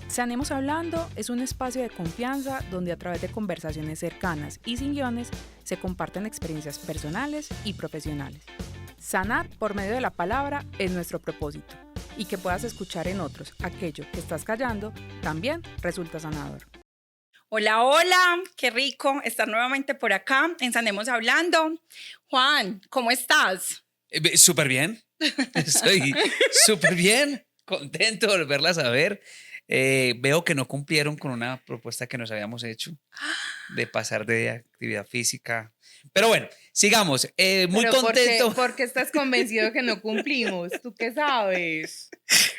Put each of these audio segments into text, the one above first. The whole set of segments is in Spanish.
Sanemos Hablando es un espacio de confianza donde a través de conversaciones cercanas y sin guiones se comparten experiencias personales y profesionales. Sanar por medio de la palabra es nuestro propósito, y que puedas escuchar en otros aquello que estás callando también resulta sanador. Hola, hola, qué rico estar nuevamente por acá en Sanemos Hablando. Juan, ¿cómo estás? Súper bien, estoy súper bien, contento de volverlas a ver. Veo que no cumplieron con una propuesta que nos habíamos hecho de pasar de actividad física. Pero bueno, sigamos. Muy Pero contento. ¿por qué estás convencido que no cumplimos? ¿Tú qué sabes?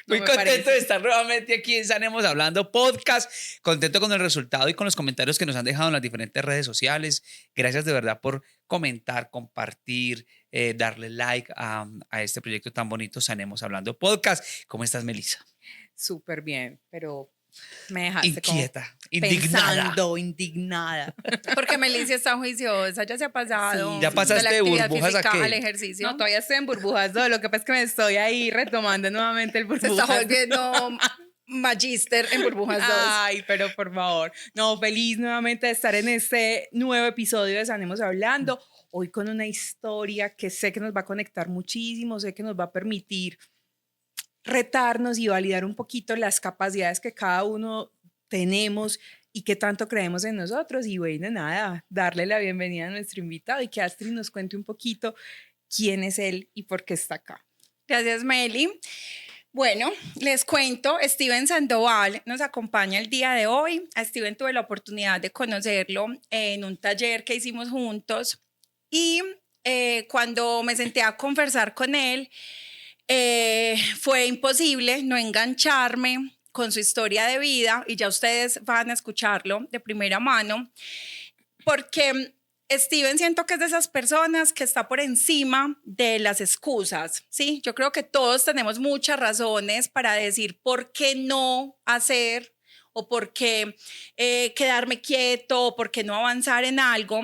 No Muy me contento parece. de estar nuevamente aquí en Sanemos Hablando Podcast. Contento con el resultado y con los comentarios que nos han dejado en las diferentes redes sociales. Gracias de verdad por comentar, compartir, darle like a este proyecto tan bonito, Sanemos Hablando Podcast. ¿Cómo estás, Melissa? Súper bien, pero me dejaste Inquieta, como indignada. pensando, indignada. Porque Melissa está juiciosa, ya se ha pasado Sí, Ya pasaste de la de actividad burbujas física a qué? al ejercicio. No, todavía estoy en burbujas, todo. Lo que pasa es que me estoy ahí retomando nuevamente el Se burbujas. está volviendo magíster en burbujas 2. Ay, pero por favor. No, feliz nuevamente de estar en este nuevo episodio de Sanemos Hablando. Hoy con una historia que sé que nos va a conectar muchísimo, sé que nos va a permitir retarnos y validar un poquito las capacidades que cada uno tenemos y qué tanto creemos en nosotros. Y bueno, nada, darle la bienvenida a nuestro invitado y que Astrid nos cuente un poquito quién es él y por qué está acá. Gracias, Meli. Bueno, les cuento, Steven Sandoval nos acompaña el día de hoy. A Steven tuve la oportunidad de conocerlo en un taller que hicimos juntos y cuando me senté a conversar con él, fue imposible no engancharme con su historia de vida y ya ustedes van a escucharlo de primera mano, porque Steven siento que es de esas personas que está por encima de las excusas, ¿sí? Yo creo que todos tenemos muchas razones para decir por qué no hacer o por qué quedarme quieto o por qué no avanzar en algo.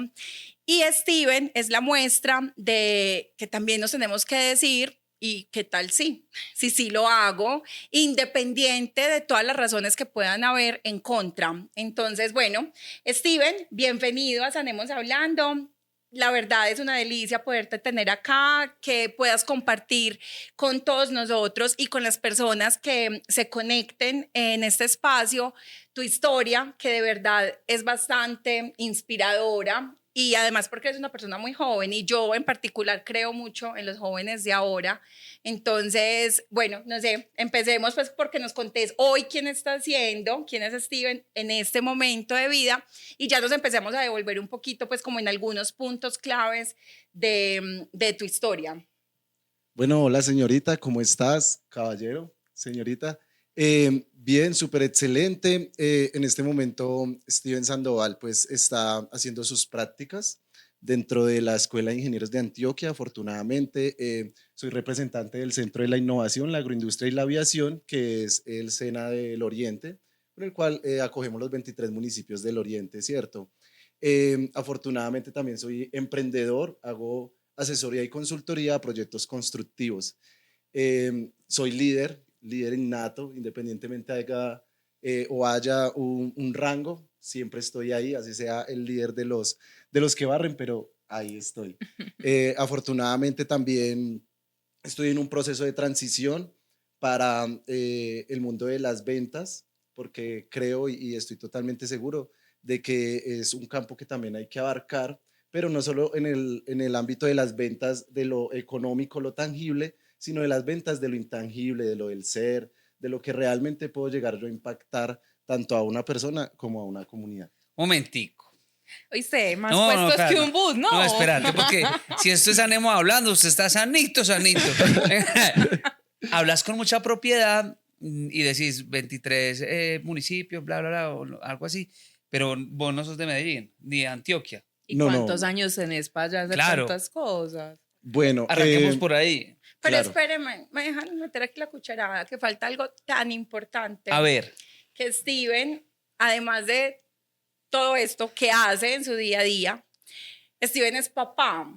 Y Steven es la muestra de que también nos tenemos que decir y qué tal sí lo hago, independiente de todas las razones que puedan haber en contra. Entonces, bueno, Steven, bienvenido a Sanemos Hablando. La verdad es una delicia poderte tener acá, que puedas compartir con todos nosotros y con las personas que se conecten en este espacio tu historia, que de verdad es bastante inspiradora. Y además porque eres una persona muy joven y yo en particular creo mucho en los jóvenes de ahora. Entonces, bueno, no sé, empecemos pues porque nos contés hoy quién está haciendo, quién es Steven en este momento de vida y ya nos empecemos a devolver un poquito pues como en algunos puntos claves de tu historia. Bueno, hola señorita, ¿cómo estás? Caballero, señorita. Bien, súper excelente. En este momento, Steven Sandoval pues está haciendo sus prácticas dentro de la Escuela de Ingenieros de Antioquia. Afortunadamente, soy representante del Centro de la Innovación, la Agroindustria y la Aviación, que es el SENA del Oriente, con el cual acogemos los 23 municipios del Oriente, ¿cierto? Afortunadamente también soy emprendedor, hago asesoría y consultoría a proyectos constructivos. Soy líder innato, independientemente haya un rango, siempre estoy ahí, así sea el líder de los que barren, pero ahí estoy. Afortunadamente también estoy en un proceso de transición para el mundo de las ventas, porque creo y estoy totalmente seguro de que es un campo que también hay que abarcar, pero no solo en el ámbito de las ventas de lo económico, lo tangible, sino de las ventas de lo intangible, de lo del ser, de lo que realmente puedo llegar yo a impactar tanto a una persona como a una comunidad. Momentico. Oíste, más No, puestos espérate. que un bus, ¿no? No, espérate, porque si esto es Sanemos Hablando, usted está sanito. Hablas con mucha propiedad y decís 23 municipios, bla, bla, bla, o algo así, pero vos no sos de Medellín, ni de Antioquia. ¿Y No, cuántos no. años tenés para ya hacer Claro. tantas cosas? Bueno, Arranquemos por ahí. Pero claro. espérenme, me dejan meter aquí la cucharada, que falta algo tan importante. A ver, Que Steven, además de todo esto que hace en su día a día, Steven es papá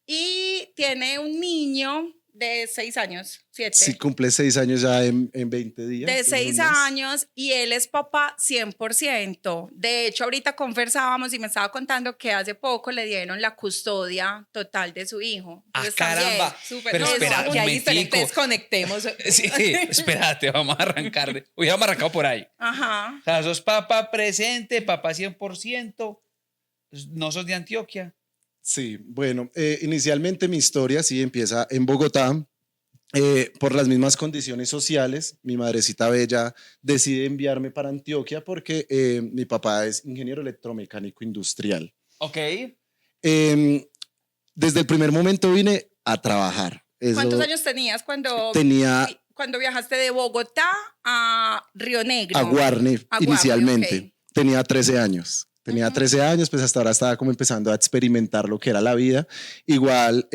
y tiene un niño de 6 años, 7. Sí, cumple 6 años ya en 20 días. De en 6 un mes. años y él es papá 100%. De hecho, ahorita conversábamos y me estaba contando que hace poco le dieron la custodia total de su hijo. Ah, Entonces, caramba. Súper. Pero No, espera, no, que ahí momentico. desconectemos. Sí, espérate, vamos a arrancar. Hubiéramos arrancado por ahí. Ajá. O sea, sos papá presente, papá 100%, no sos de Antioquia. Sí, bueno, inicialmente mi historia sí empieza en Bogotá. Por las mismas condiciones sociales, mi madrecita bella decide enviarme para Antioquia porque mi papá es ingeniero electromecánico industrial. Ok. Em, Desde el primer momento vine a trabajar. ¿Cuántos años tenías cuando, Tenía cuando viajaste de Bogotá a Río Negro? a Guarne A Guarne, inicialmente. ok. Tenía 13 años. Tenía Ujú. 13 años, pues hasta ahora estaba como empezando a experimentar lo que era la vida. Igual,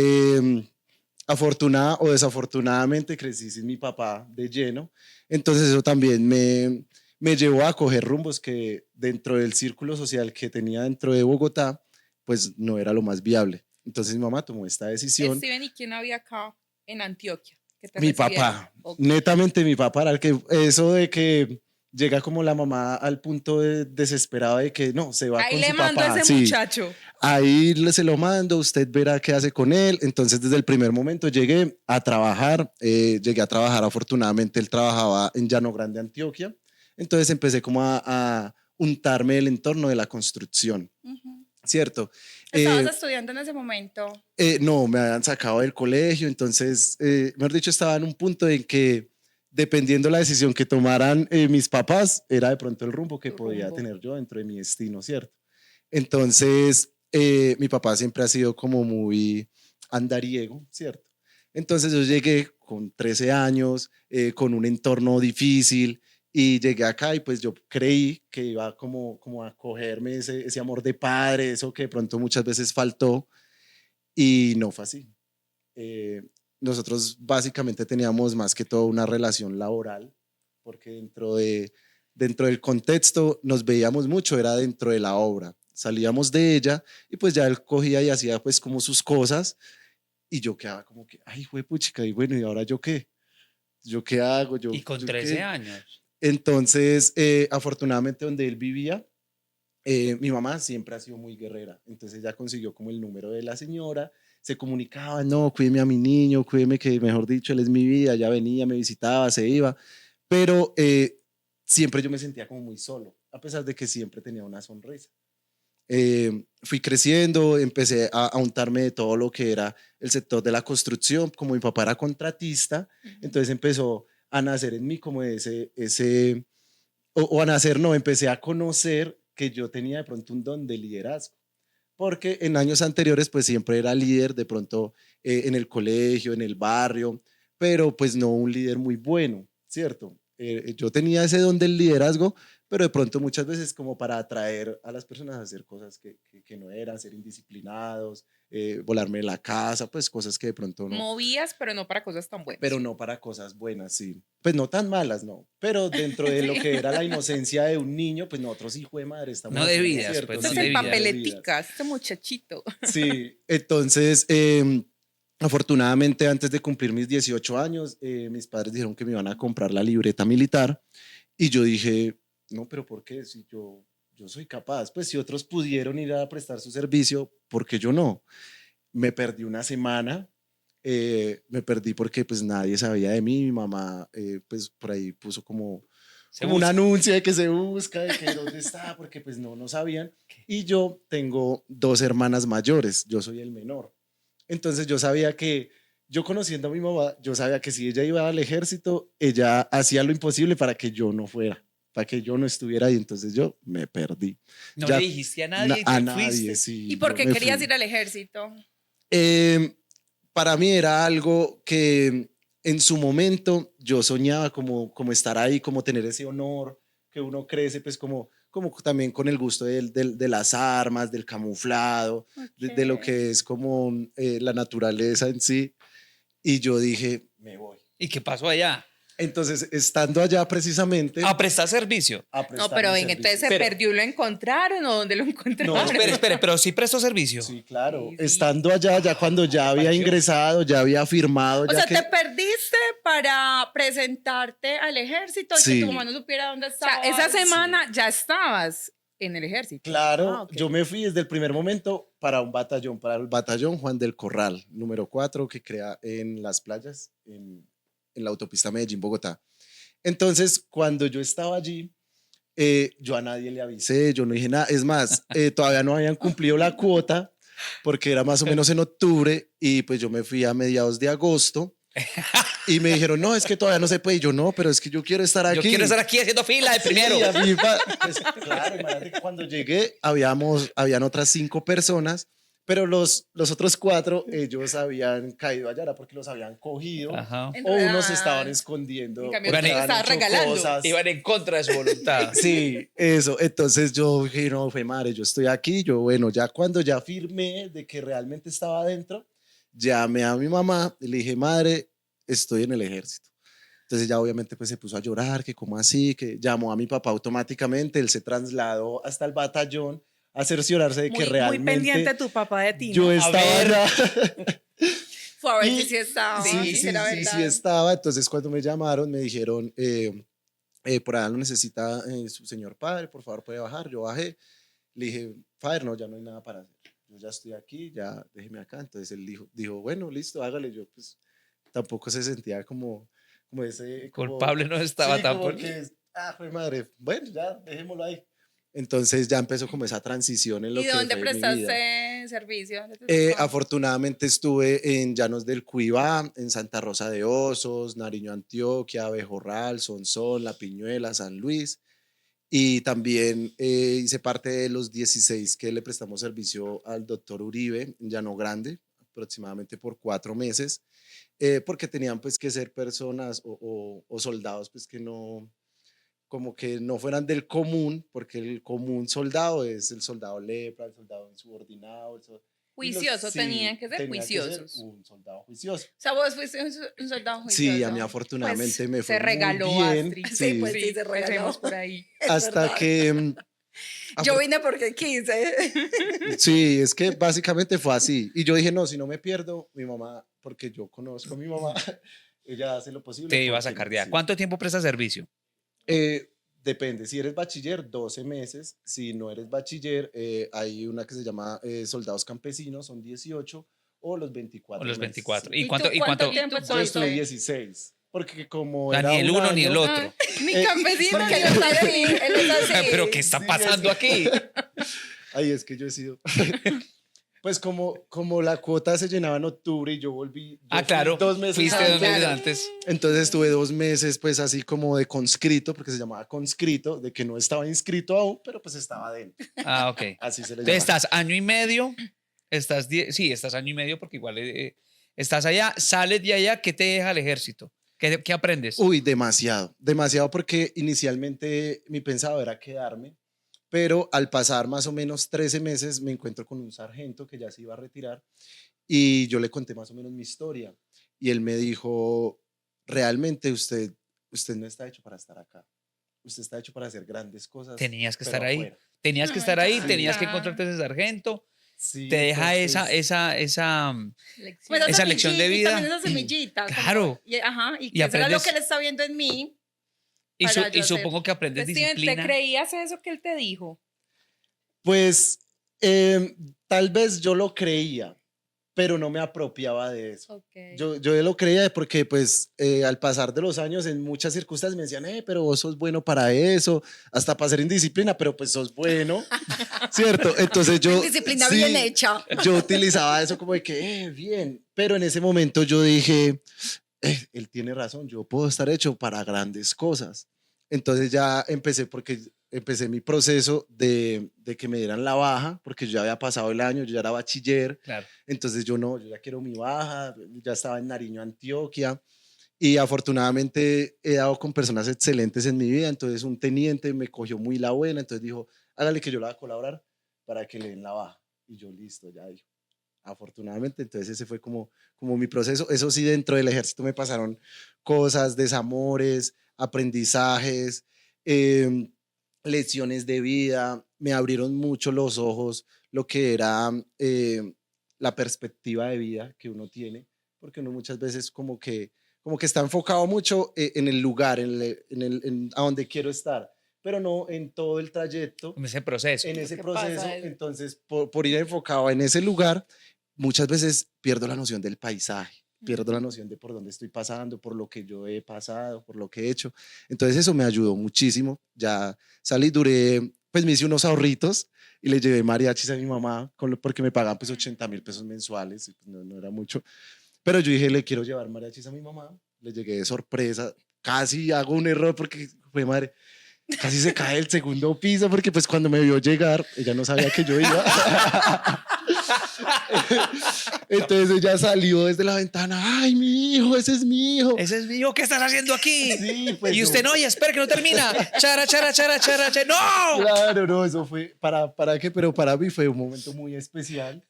afortunada o desafortunadamente, crecí sin mi papá de lleno. Entonces eso también me llevó a coger rumbos que dentro del círculo social que tenía dentro de Bogotá, pues no era lo más viable. Entonces mi mamá tomó esta decisión. Steven, ¿y quién había acá en Antioquia? Que te Mi recibieron? papá, Ok. netamente mi papá era el que, eso de que llega como la mamá al punto de desesperado de que no, se va Ahí con le su mando a papá. ese Sí, muchacho. ahí se lo mando, usted verá qué hace con él. Entonces desde el primer momento llegué a trabajar, afortunadamente él trabajaba en Llano Grande, Antioquia. Entonces empecé como a untarme el entorno de la construcción, Ujú. ¿cierto? ¿Estabas Eh, estudiando en ese momento? no, me habían sacado del colegio, entonces, mejor dicho, estaba en un punto en que, dependiendo la decisión que tomaran mis papás, era de pronto el rumbo que Tu podía rumbo. tener yo dentro de mi destino, ¿cierto? Entonces, mi papá siempre ha sido como muy andariego, ¿cierto? Entonces yo llegué con 13 años, con un entorno difícil, y llegué acá y pues yo creí que iba como a cogerme ese amor de padre, eso que de pronto muchas veces faltó, y no fue así. Eh, Nosotros básicamente teníamos más que todo una relación laboral, porque dentro del contexto nos veíamos mucho, era dentro de la obra. Salíamos de ella y pues ya él cogía y hacía pues como sus cosas y yo quedaba como que, ay, puchica, y bueno, ¿y ahora yo qué? ¿Yo qué hago? Y con ¿Yo 13 qué? años. Entonces, afortunadamente donde él vivía, mi mamá siempre ha sido muy guerrera, entonces ella consiguió como el número de la señora, se comunicaba, no, cuídeme a mi niño, cuídeme que, mejor dicho, él es mi vida, ya venía, me visitaba, se iba, pero siempre yo me sentía como muy solo, a pesar de que siempre tenía una sonrisa. Fui creciendo, empecé a untarme de todo lo que era el sector de la construcción, como mi papá era contratista, entonces empezó a nacer en mí como o a nacer, no, empecé a conocer que yo tenía de pronto un don de liderazgo, porque en años anteriores pues siempre era líder de pronto en el colegio, en el barrio, pero pues no un líder muy bueno, ¿cierto? Yo tenía ese don del liderazgo, pero de pronto muchas veces como para atraer a las personas a hacer cosas que no eran, ser indisciplinados, volarme de la casa, pues cosas que de pronto no, Movías, pero no para cosas tan buenas. pero no para cosas buenas, sí. Pues no tan malas, no. Pero dentro de lo que era la inocencia de un niño, pues nosotros, hijo de madre, estamos No haciendo, debidas, ¿cierto? pues, Este no es el debidas. papeleticas, este muchachito. Sí, entonces, afortunadamente, antes de cumplir mis 18 años, mis padres dijeron que me iban a comprar la libreta militar y yo dije, no, pero ¿por qué? Si yo soy capaz, pues si otros pudieron ir a prestar su servicio, ¿por qué yo no? Me perdí una semana, me perdí porque pues nadie sabía de mí, mi mamá pues por ahí puso como Se un busca. anuncio de que se busca, de que dónde está, porque pues no sabían. Y yo tengo 2 hermanas mayores, yo soy el menor. Entonces yo sabía que, yo conociendo a mi mamá, yo sabía que si ella iba al ejército, ella hacía lo imposible para que yo no fuera, para que yo no estuviera ahí. Entonces yo me perdí. No Ya le dijiste a nadie y a te nadie, fuiste. sí. ¿Y por yo qué me querías fui. ir al ejército? Para mí era algo que en su momento yo soñaba como estar ahí, como tener ese honor, que uno crece pues como también con el gusto de las armas, del camuflado, de lo Ok. que es como la naturaleza en sí. Y yo dije, me voy. ¿Y qué pasó allá? Entonces, estando allá precisamente A prestar servicio. a No, prestar pero mi venga, entonces se servicio. Pero- perdió y lo encontraron, ¿o dónde lo encontraron? No, Espere, pero sí prestó servicio. Sí, claro. Sí, sí. Estando allá, ya cuando ya había pareció? ingresado, ya había firmado, O ya sea, que... te perdiste para presentarte al ejército y Sí. que tu mamá no supiera dónde O sea, estabas. esa semana ya estabas en el ejército. Claro, Ah, ok. yo me fui desde el primer momento para el batallón Juan del Corral, número 4, que crea en Las Playas, en la autopista Medellín-Bogotá. Entonces, cuando yo estaba allí, yo a nadie le avisé, yo no dije nada. Es más, todavía no habían cumplido la cuota, porque era más o menos en octubre, y pues yo me fui a mediados de agosto, y me dijeron, no, es que todavía no se puede. Y yo, no, pero es que yo quiero estar aquí. Yo quiero estar aquí haciendo fila de primero. Sí, a mí pues, claro, imagínate que cuando llegué habían otras 5 personas, pero los otros 4, ellos habían caído allá, era porque los habían cogido Ajá. o unos Enredadas. estaban escondiendo. En cambio, porque tú te habían estabas hecho regalando. cosas. Iban en contra de su voluntad. Sí, eso. Entonces yo dije, no, fue madre, yo estoy aquí. Yo, bueno, ya cuando ya firmé de que realmente estaba adentro, llamé a mi mamá y le dije, madre, estoy en el ejército. Entonces ya obviamente pues se puso a llorar, que cómo así, que llamó a mi papá automáticamente, él se trasladó hasta el batallón a cerciorarse de que Muy realmente pendiente tu papá de ti, ¿no? yo estaba ver. allá. Fue a ver Y- si sí estaba. Sí, si sí, era sí, verdad. sí estaba. Entonces cuando me llamaron me dijeron, por allá lo necesita su señor padre, por favor puede bajar. Yo bajé, le dije, padre, no, ya no hay nada para hacer. Yo ya estoy aquí, ya déjeme acá. Entonces él dijo, bueno, listo, hágale. Yo pues tampoco se sentía como ese... Culpable no estaba sí, tan como por- que, fue madre, bueno, ya, dejémoslo ahí. Entonces ya empezó como esa transición en lo ¿Y que dónde fue mi vida. prestaste servicio? ¿Dónde te tocó? Afortunadamente estuve en Llanos del Cuibá, en Santa Rosa de Osos, Nariño, Antioquia, Abejorral, Sonsón, La Piñuela, San Luis. Y también hice parte de los 16 que le prestamos servicio al doctor Uribe en Llano Grande, aproximadamente por 4 meses, porque tenían pues que ser personas o soldados pues que no, como que no fueran del común, porque el común soldado es el soldado lepra, el soldado insubordinado. Juiciosos, tenían que ser tenía juiciosos. un soldado juicioso. O sea, vos fuiste un soldado juicioso. Sí, a mí afortunadamente Pues, me fue se regaló muy bien. Astrid. Sí, pues sí, se regaló. empecemos por ahí. Hasta verdad. que... Yo vine porque quise. Sí, es que básicamente fue así. Y yo dije, no, si no me pierdo, mi mamá, porque yo conozco a mi mamá, ella hace lo posible. Te iba a porque- sacar de allá. sí. ¿Cuánto tiempo presta servicio? Depende, si eres bachiller, 12 meses. Si no eres bachiller, hay una que se llama soldados campesinos, son 18, o los 24 O los meses, 24. sí. ¿Y cuánto? tú ¿Y cuánto? tiempo Yo estuve estuviste? 16, porque como O sea, era ni el un uno ni el año- otro. Mi Eh, campesino porque que él está así, él está así. ¿Pero qué está Sí, pasando aquí? Ay, es que yo he sido... Pues como la cuota se llenaba en octubre y yo volví... yo fui Claro. 2 meses Fuiste Ah, 2 meses claro. antes. Entonces estuve 2 meses pues así como de conscrito, porque se llamaba conscrito, de que no estaba inscrito aún, pero pues estaba dentro. Ah, ok. Así se le Entonces llama. estás año y medio, sí, estás año y medio porque igual estás allá, sales de allá, ¿qué te deja el ejército? ¿Qué aprendes? Uy, demasiado, demasiado porque inicialmente mi pensado era quedarme, pero al pasar más o menos 13 meses me encuentro con un sargento que ya se iba a retirar y yo le conté más o menos mi historia y él me dijo, realmente usted no está hecho para estar acá, usted está hecho para hacer grandes cosas. Tenías que pero estar ahí. afuera". Tenías que Ay, estar ahí, sí. tenías que encontrarte ese sargento, Sí, te deja entonces, Pues esa lección de vida. También esa semillita. Claro. Y, ajá, y, Y que eso era lo aprendes- que él está viendo en mí. y, para yo y hacer. supongo que aprendes Steven, ¿te disciplina. creías eso que él te dijo? Pues tal vez yo lo creía, pero no me apropiaba de eso. Yo lo creía porque pues al pasar de los años en muchas circunstancias me decían, pero vos sos bueno para eso, hasta para ser indisciplina, pero pues sos bueno, ¿cierto? Entonces yo... Disciplina sí, bien hecha. Yo utilizaba eso como de que, bien, pero en ese momento yo dije, él tiene razón, yo puedo estar hecho para grandes cosas. Entonces ya empecé mi proceso de que me dieran la baja, porque yo ya había pasado el año, yo ya era bachiller, Claro. entonces yo ya quiero mi baja, ya estaba en Nariño, Antioquia, y afortunadamente he dado con personas excelentes en mi vida, entonces un teniente me cogió muy la buena, entonces dijo, hágale que yo le voy a colaborar para que le den la baja. Y yo, listo, ya dijo, afortunadamente. Entonces ese fue como mi proceso. Eso sí, dentro del ejército me pasaron cosas, desamores, aprendizajes, eh, lecciones de vida, me abrieron mucho los ojos lo que era la perspectiva de vida que uno tiene, porque uno muchas veces como que está enfocado mucho en el lugar, a donde quiero estar, pero no en todo el trayecto, En ese proceso. en ese ¿Qué pasa? proceso. Entonces, por ir enfocado en ese lugar, muchas veces pierdo la noción del paisaje, pierdo la noción de por dónde estoy pasando, por lo que yo he pasado, por lo que he hecho. Entonces eso me ayudó muchísimo. Ya salí, pues me hice unos ahorritos y le llevé mariachis a mi mamá porque me pagaban pues 80.000 pesos mensuales, y, pues, no era mucho. Pero yo dije, le quiero llevar mariachis a mi mamá. Le llegué de sorpresa. Casi hago un error porque, fue madre, casi se cae el segundo piso porque pues cuando me vio llegar, ella no sabía que yo iba. Entonces ella salió desde la ventana, ay, mi hijo, ese es mi hijo. Ese es mi hijo, ¿qué estás haciendo aquí? Sí, pues Y usted no, ya espera que no termina. Chara, chara, chara, chara, chara. ¡No! Claro, no, eso fue, ¿para qué? Pero para mí fue un momento muy especial,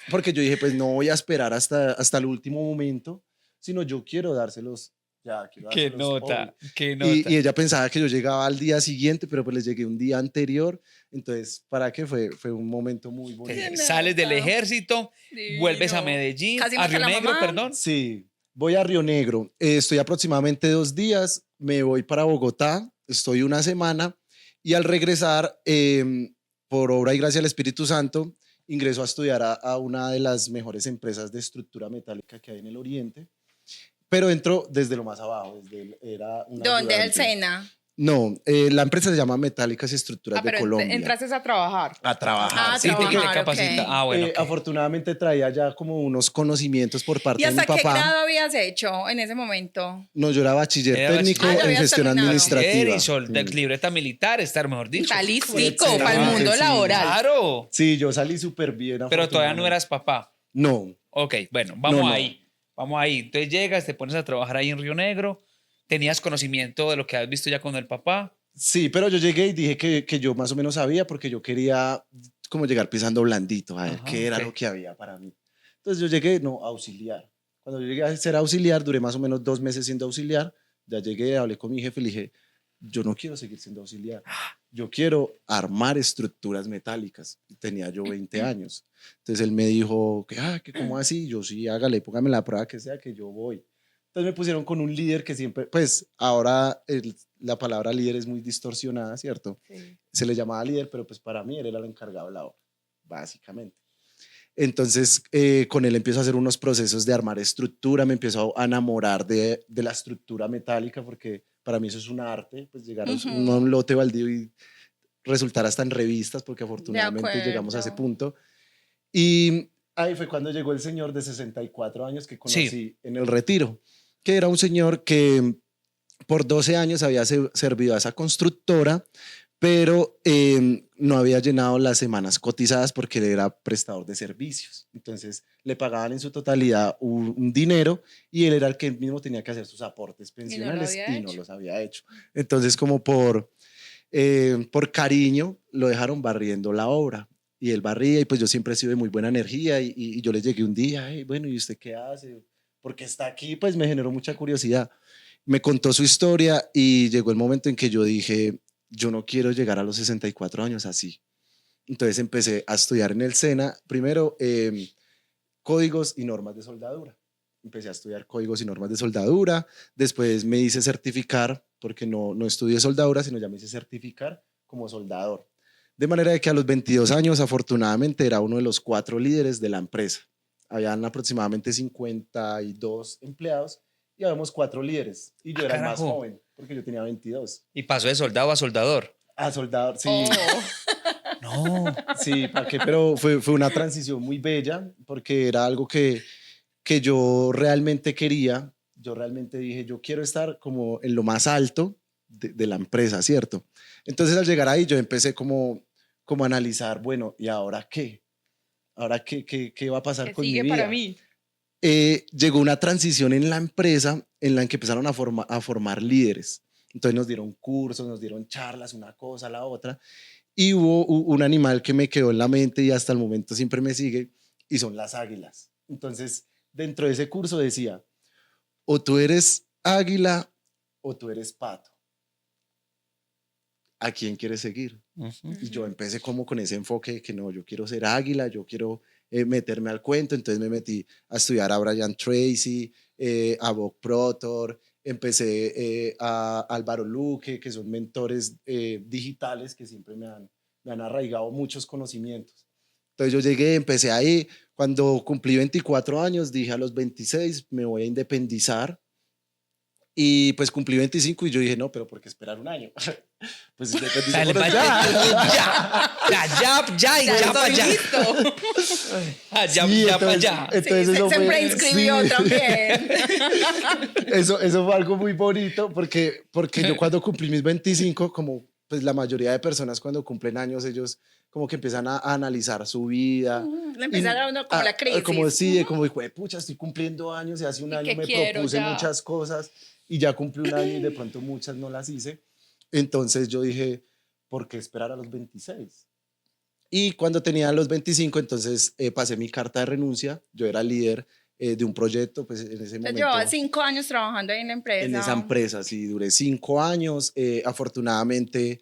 porque yo dije, pues no voy a esperar hasta el último momento, sino yo quiero dárselos ya. Quiero Qué dárselos nota, hoy. qué nota. Y ella pensaba que yo llegaba al día siguiente, pero pues les llegué un día anterior, entonces, ¿para qué? Fue un momento muy bonito. Qué Sales del nota. ejército, vuelves a Divino. Medellín, Casi a mata a Río la Negro, mamá. perdón. Sí, voy a Río Negro, estoy aproximadamente 2 días, me voy para Bogotá, estoy una semana y al regresar, por obra y gracia del Espíritu Santo, ingreso a estudiar a una de las mejores empresas de estructura metálica que hay en el Oriente, pero entro desde lo más abajo, era una ¿Dónde es el ayudante. SENA? No, la empresa se llama Metálicas y Estructuras de pero Colombia. entraste a trabajar. A trabajar. Ah, Sí, porque, porque te trabajar, capacita. ok. Ah, bueno. ok. afortunadamente traía ya como unos conocimientos por parte ¿Y de mi hasta qué papá. grado habías hecho en ese momento? No, yo era bachiller Era técnico bachiller. Ah, ya en habías gestión terminado. administrativa. Y solda, libreta militar, estar mejor dicho. Está listico Excelente, para el mundo sí. laboral. Claro. Sí, yo salí súper bien. Pero todavía no afortunadamente. eras papá. No, Ok, bueno, vamos No, no. ahí. Vamos ahí. Entonces llegas, te pones a trabajar ahí en Río Negro. ¿Tenías conocimiento de lo que has visto ya con el papá? sí, pero yo llegué y dije que yo más o menos sabía porque yo quería como llegar pisando blandito, a ver Ajá, qué era ok. lo que había para mí. Entonces yo llegué, no, auxiliar. Cuando yo llegué a ser auxiliar, duré más o menos 2 meses siendo auxiliar. Ya llegué, hablé con mi jefe, le dije, yo no quiero seguir siendo auxiliar. Yo quiero armar estructuras metálicas. Y tenía yo 20 años. Entonces él me dijo, que ¿cómo así? Yo sí, hágale, póngame la prueba que sea, que yo voy. Entonces me pusieron con un líder que siempre, pues ahora la palabra líder es muy distorsionada, ¿cierto? Sí. Se le llamaba líder, pero pues para mí él era el encargado de la obra, básicamente. Entonces con él empiezo a hacer unos procesos de armar estructura, me empiezo a enamorar de la estructura metálica, porque para mí eso es un arte, pues llegar a un lote baldío y resultar hasta en revistas, porque afortunadamente llegamos a ese acuerdo. punto. Y ahí fue cuando llegó el señor de 64 años que conocí Sí. en el retiro, que era un señor que por 12 años había servido a esa constructora, pero no había llenado las semanas cotizadas porque él era prestador de servicios. Entonces le pagaban en su totalidad un dinero y él era el que mismo tenía que hacer sus aportes pensionales había y no hecho. los había hecho. Entonces como por cariño lo dejaron barriendo la obra. Y él barría y pues yo siempre he sido de muy buena energía y yo le llegué un día, "Hey, bueno, ¿y usted qué hace? Porque está aquí", pues me generó mucha curiosidad. Me contó su historia y llegó el momento en que yo dije, yo no quiero llegar a los 64 años así. Entonces empecé a estudiar en el SENA, primero códigos y normas de soldadura. Empecé a estudiar códigos y normas de soldadura, después me hice certificar, porque no estudié soldadura, sino ya me hice certificar como soldador. De manera de que a los 22 años, afortunadamente, era uno de los 4 líderes de la empresa. Habían aproximadamente 52 empleados y habíamos 4 líderes. Y yo era el más carajo. joven, porque yo tenía 22. Y pasó de soldado a soldador. A soldador, sí. Oh. No. Sí, ¿para qué? Pero fue una transición muy bella, porque era algo que yo realmente quería. Yo realmente dije, yo quiero estar como en lo más alto de la empresa, ¿cierto? Entonces al llegar ahí yo empecé como a analizar, bueno, ¿y ahora qué? ¿Ahora qué va a pasar ¿Qué con mi sigue vida? para mí? Llegó una transición en la empresa en la que empezaron a formar líderes. Entonces nos dieron cursos, nos dieron charlas, una cosa, la otra. Y hubo un animal que me quedó en la mente y hasta el momento siempre me sigue, y son las águilas. Entonces, dentro de ese curso decía, o tú eres águila o tú eres pato. ¿A quién quieres seguir? Y yo empecé como con ese enfoque de que no, yo quiero ser águila, yo quiero meterme al cuento, entonces me metí a estudiar a Brian Tracy, a Bob Proctor, empecé a Álvaro Luque, que son mentores digitales que siempre me han arraigado muchos conocimientos. Entonces yo llegué, empecé ahí, cuando cumplí 24 años, dije a los 26 me voy a independizar. Y pues cumplí 25 y yo dije, no, pero ¿por qué esperar un año? Pues Dale, independicémonos ya, y ya para allá. Ya para allá. Entonces Sí, eso se fue, preinscribió sí. también. Eso fue algo muy bonito porque yo cuando cumplí mis 25, como pues la mayoría de personas cuando cumplen años, ellos como que empiezan a analizar su vida. Le empezaron a uno como la crisis. Como sí, como dijo, pucha, estoy cumpliendo años y hace un ¿Y año qué me quiero propuse ya? muchas cosas y ya cumplí un año y de pronto muchas no las hice. Entonces yo dije, ¿por qué esperar a los 26? Y cuando tenía los 25, entonces pasé mi carta de renuncia. Yo era líder de un proyecto, pues en ese momento. Llevaba 5 años trabajando ahí en la empresa. En esa empresa, sí, duré 5 años. Afortunadamente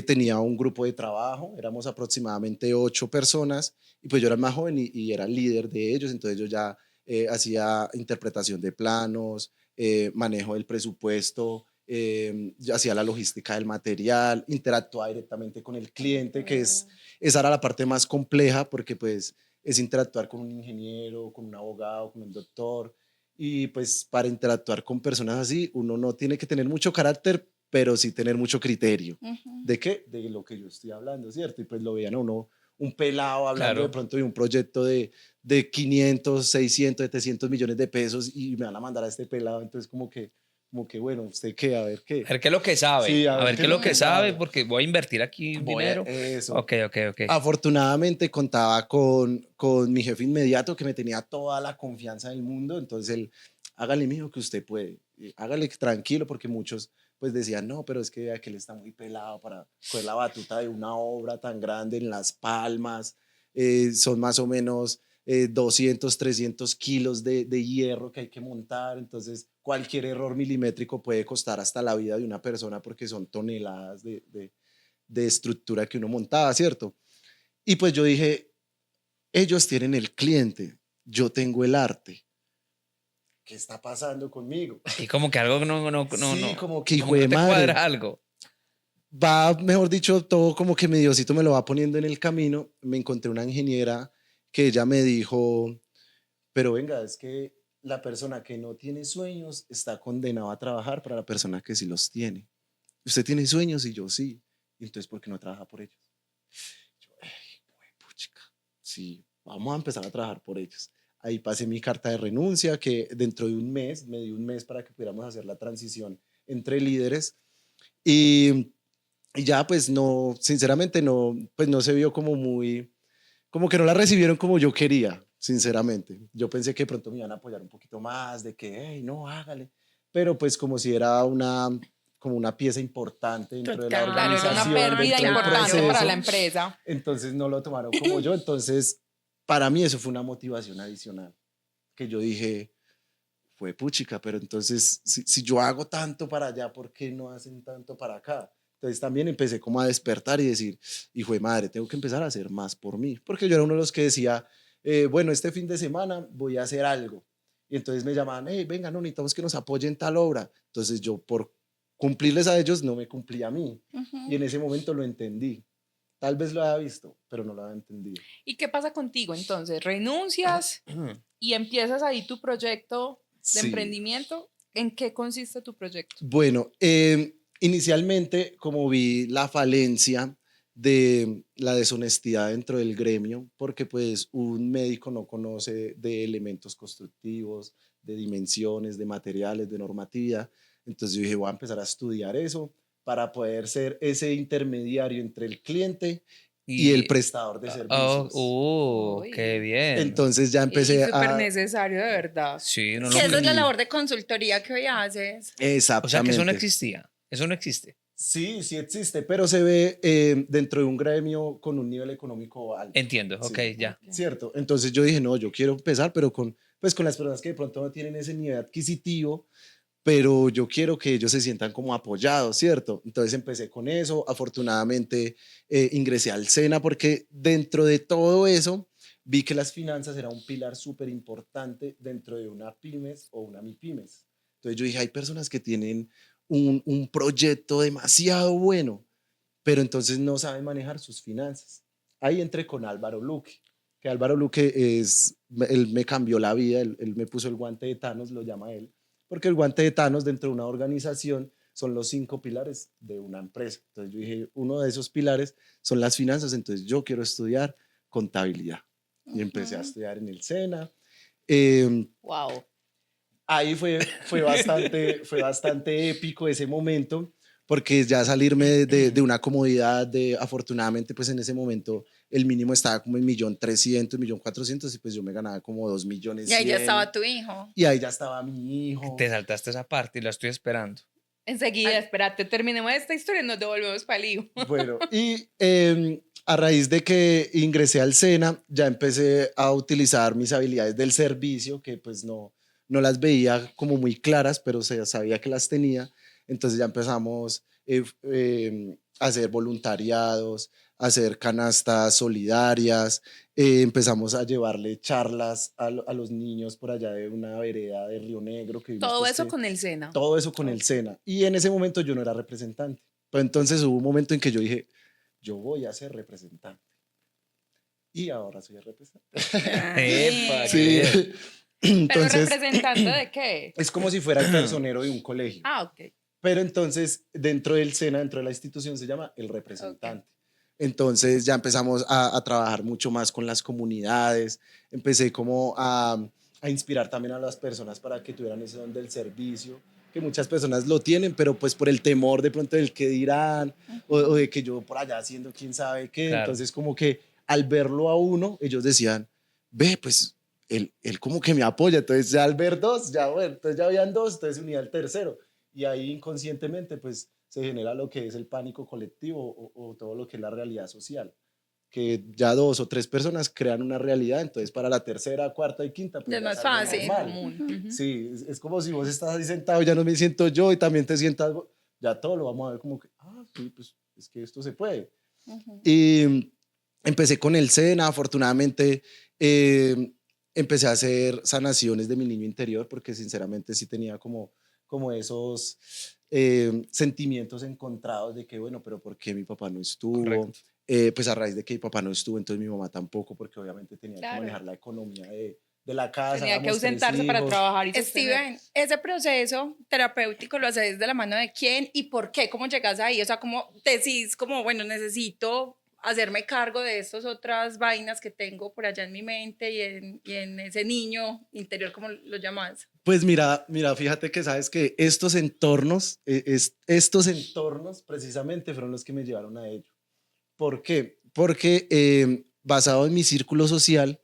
tenía un grupo de trabajo, éramos aproximadamente 8 personas y pues yo era el más joven y era el líder de ellos, entonces yo ya hacía interpretación de planos, manejo del presupuesto, yo hacía la logística del material, interactuaba directamente con el cliente, que esa era la parte más compleja porque pues es interactuar con un ingeniero, con un abogado, con un doctor. Y pues para interactuar con personas así, uno no tiene que tener mucho carácter, pero sí tener mucho criterio. ¿De qué? De lo que yo estoy hablando, ¿cierto? Y pues lo veían a uno, un pelado hablando Claro. de pronto de un proyecto de 500, 600, 700 millones de pesos y me van a mandar a este pelado. Entonces como que bueno, ¿usted qué? A ver qué. A ver qué es lo que sabe. Sí, a ver qué es lo que sabe, sabe. porque voy a invertir aquí dinero. Eso. Ok. Afortunadamente contaba con mi jefe inmediato que me tenía toda la confianza del mundo, entonces él, hágale mijo que usted puede, hágale tranquilo porque muchos pues decían, no, pero es que aquel está muy pelado para coger la batuta de una obra tan grande en Las Palmas, son más o menos 200, 300 kilos de hierro que hay que montar, entonces cualquier error milimétrico puede costar hasta la vida de una persona porque son toneladas de estructura que uno montaba, ¿cierto? Y pues yo dije, ellos tienen el cliente, yo tengo el arte. ¿Qué está pasando conmigo? Y como que algo no. Sí, como que hijo como de no te madre. cuadra algo. Va, mejor dicho, todo como que mi Diosito me lo va poniendo en el camino. Me encontré una ingeniera que ella me dijo, pero venga, es que la persona que no tiene sueños está condenada a trabajar para la persona que sí los tiene. Usted tiene sueños y yo sí. Entonces, ¿por qué no trabaja por ellos? Yo, puchica, sí, vamos a empezar a trabajar por ellos. Ahí pasé mi carta de renuncia, que dentro de un mes, me di un mes para que pudiéramos hacer la transición entre líderes. Y ya, pues no, sinceramente no, pues no se vio como muy, como que no la recibieron como yo quería, sinceramente. Yo pensé que de pronto me iban a apoyar un poquito más, de que, hey, no, hágale. Pero pues como si era como una pieza importante dentro de la Total, Claro, era organización. una pérdida dentro del importante para proceso. la empresa. Entonces no lo tomaron como yo. Entonces, para mí eso fue una motivación adicional. Que yo dije, fue puchica, pero entonces si yo hago tanto para allá, ¿por qué no hacen tanto para acá? Entonces también empecé como a despertar y decir, hijo de madre, tengo que empezar a hacer más por mí. Porque yo era uno de los que decía, bueno, este fin de semana voy a hacer algo. Y entonces me llamaban, hey, venga, no, necesitamos que nos apoyen tal obra. Entonces yo por cumplirles a ellos no me cumplía a mí. Y en ese momento lo entendí. Tal vez lo había visto, pero no lo había entendido. ¿Y qué pasa contigo entonces? ¿Renuncias y empiezas ahí tu proyecto de Sí. emprendimiento? ¿En qué consiste tu proyecto? Bueno, inicialmente, como vi la falencia de la deshonestidad dentro del gremio, porque pues un médico no conoce de elementos constructivos, de dimensiones, de materiales, de normatividad, entonces yo dije, voy a empezar a estudiar eso para poder ser ese intermediario entre el cliente y el prestador de servicios. Uy. Qué bien. Entonces ya empecé Y súper a... necesario, de verdad. Sí, no, Que esa es la labor de consultoría que hoy haces. Exactamente. O sea, que eso no existía. Eso no existe. Sí, sí existe, pero se ve dentro de un gremio con un nivel económico alto. Entiendo, Sí. ok, ya. ¿Cierto? Entonces yo dije, no, yo quiero empezar, pero pues con las personas que de pronto no tienen ese nivel adquisitivo, pero yo quiero que ellos se sientan como apoyados, ¿cierto? Entonces empecé con eso, afortunadamente ingresé al SENA porque dentro de todo eso vi que las finanzas era un pilar súper importante dentro de una pymes o una MIPYMES. Entonces yo dije, hay personas que tienen un proyecto demasiado bueno, pero entonces no saben manejar sus finanzas. Ahí entré con Álvaro Luque, que Álvaro Luque él me cambió la vida, él me puso el guante de Thanos, lo llama él, porque el guante de Thanos dentro de una organización son los 5 pilares de una empresa. Entonces yo dije, uno de esos pilares son las finanzas, entonces yo quiero estudiar contabilidad. Y empecé a estudiar en el SENA. Wow. Ahí fue bastante épico ese momento, porque ya salirme de una comodidad afortunadamente, pues en ese momento el mínimo estaba como en 1.300.000, 1.400.000 y pues yo me ganaba como 2.100.000. Y ahí ya estaba tu hijo. Y ahí ya estaba mi hijo. Te saltaste esa parte y la estoy esperando. Enseguida, espérate, terminemos esta historia y nos devolvemos para el hijo. Bueno, y a raíz de que ingresé al SENA, ya empecé a utilizar mis habilidades del servicio, que pues no las veía como muy claras, pero sabía que las tenía. Entonces ya empezamos a hacer voluntariados, a hacer canastas solidarias, empezamos a llevarle charlas a los niños por allá de una vereda de Río Negro. Que Todo eso con el SENA. Todo eso con el SENA. Y en ese momento yo no era representante. Pero entonces hubo un momento en que yo dije, yo voy a ser representante. Y ahora soy el representante. Epa, Sí. Entonces, ¿Pero representante de qué? es como si fuera el personero de un colegio. Ah, ok. Pero entonces, dentro del SENA, dentro de la institución, se llama el representante. Entonces ya empezamos a trabajar mucho más con las comunidades, empecé como a inspirar también a las personas para que tuvieran ese don del servicio, que muchas personas lo tienen, pero pues por el temor de pronto del que dirán, o de que yo por allá haciendo quién sabe qué, Claro. entonces como que al verlo a uno, ellos decían, ve, pues él como que me apoya, entonces ya al ver dos, ya bueno, entonces ya habían dos, entonces se unía al tercero, y ahí inconscientemente pues se genera lo que es el pánico colectivo o todo lo que es la realidad social, que ya 2 o 3 personas crean una realidad, entonces para la tercera, cuarta y quinta pues Ya no es es algo fácil. normal. Común. Ujú. Sí, es como si vos estás ahí sentado, ya no me siento yo y también te sientas, ya todo lo vamos a ver como que, sí, pues es que esto se puede. Y empecé con el SENA, afortunadamente empecé a hacer sanaciones de mi niño interior porque sinceramente sí tenía como esos sentimientos encontrados de que, bueno, pero ¿por qué mi papá no estuvo? Correcto. Pues a raíz de que mi papá no estuvo, entonces mi mamá tampoco, porque obviamente tenía Claro. que manejar la economía de la casa. Tenía que éramos 3 ausentarse para hijos. trabajar y sostener. Steven, ese proceso terapéutico lo haces de la mano de quién y por qué, cómo llegas ahí, o sea, cómo decís, como, bueno, necesito hacerme cargo de estas otras vainas que tengo por allá en mi mente y en ese niño interior, como lo llamas. Pues mira, fíjate que sabes que estos entornos precisamente fueron los que me llevaron a ello. ¿Por qué? Porque basado en mi círculo social,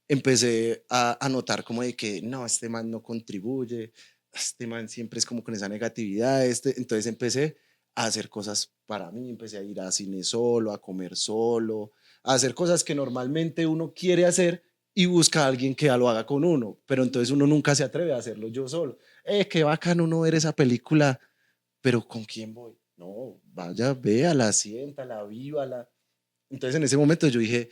empecé a notar como de que no, este man no contribuye, este man siempre es como con esa negatividad, entonces empecé a hacer cosas para mí, empecé a ir a cine solo, a comer solo, a hacer cosas que normalmente uno quiere hacer y busca a alguien que lo haga con uno, pero entonces uno nunca se atreve a hacerlo yo solo. Qué bacano uno ver esa película, pero ¿con quién voy? No, vaya, véala, siéntala, vívala. Entonces en ese momento yo dije,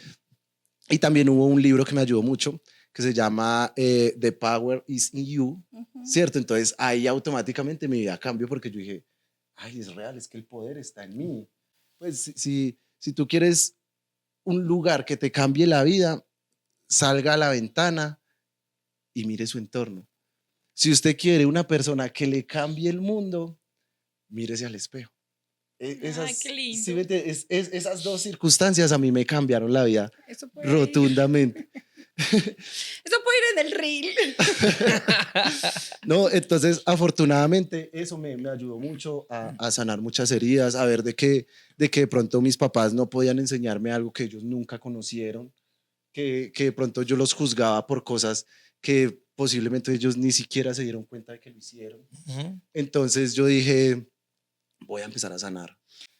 y también hubo un libro que me ayudó mucho que se llama The Power is in You, ¿cierto? Entonces ahí automáticamente mi vida cambió porque yo dije, ay, es real, es que el poder está en mí. Pues si tú quieres un lugar que te cambie la vida, salga a la ventana y mire su entorno. Si usted quiere una persona que le cambie el mundo, mírese al espejo. Ay, qué lindo. ¿Sí me entiendes? Esas dos circunstancias a mí me cambiaron la vida Eso puede rotundamente. Eso puede ir en el reel. No, entonces afortunadamente eso me ayudó mucho a sanar muchas heridas, a ver de que de pronto mis papás no podían enseñarme algo que ellos nunca conocieron, que de pronto yo los juzgaba por cosas que posiblemente ellos ni siquiera se dieron cuenta de que lo hicieron. Ujú. Entonces yo dije, voy a empezar a sanar.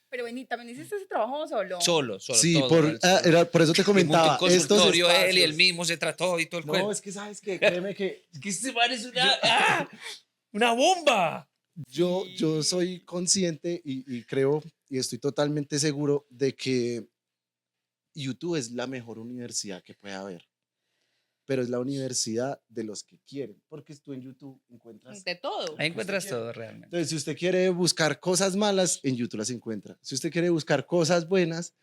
Pero vení, ¿también hiciste ese trabajo solo? Solo. Sí, todo, él solo. era por eso te comentaba. Un consultorio, estos él y él espacios. mismo se trató y todo el No, cuento. es que sabes que, créeme que Es que este man es una bomba. yo soy consciente y creo y estoy totalmente seguro de que YouTube es la mejor universidad que puede haber, pero es la universidad de los que quieren, porque tú en YouTube encuentras. De todo. Ahí encuentras todo realmente. Entonces, si usted quiere buscar cosas malas, en YouTube las encuentra. Si usted quiere buscar cosas buenas,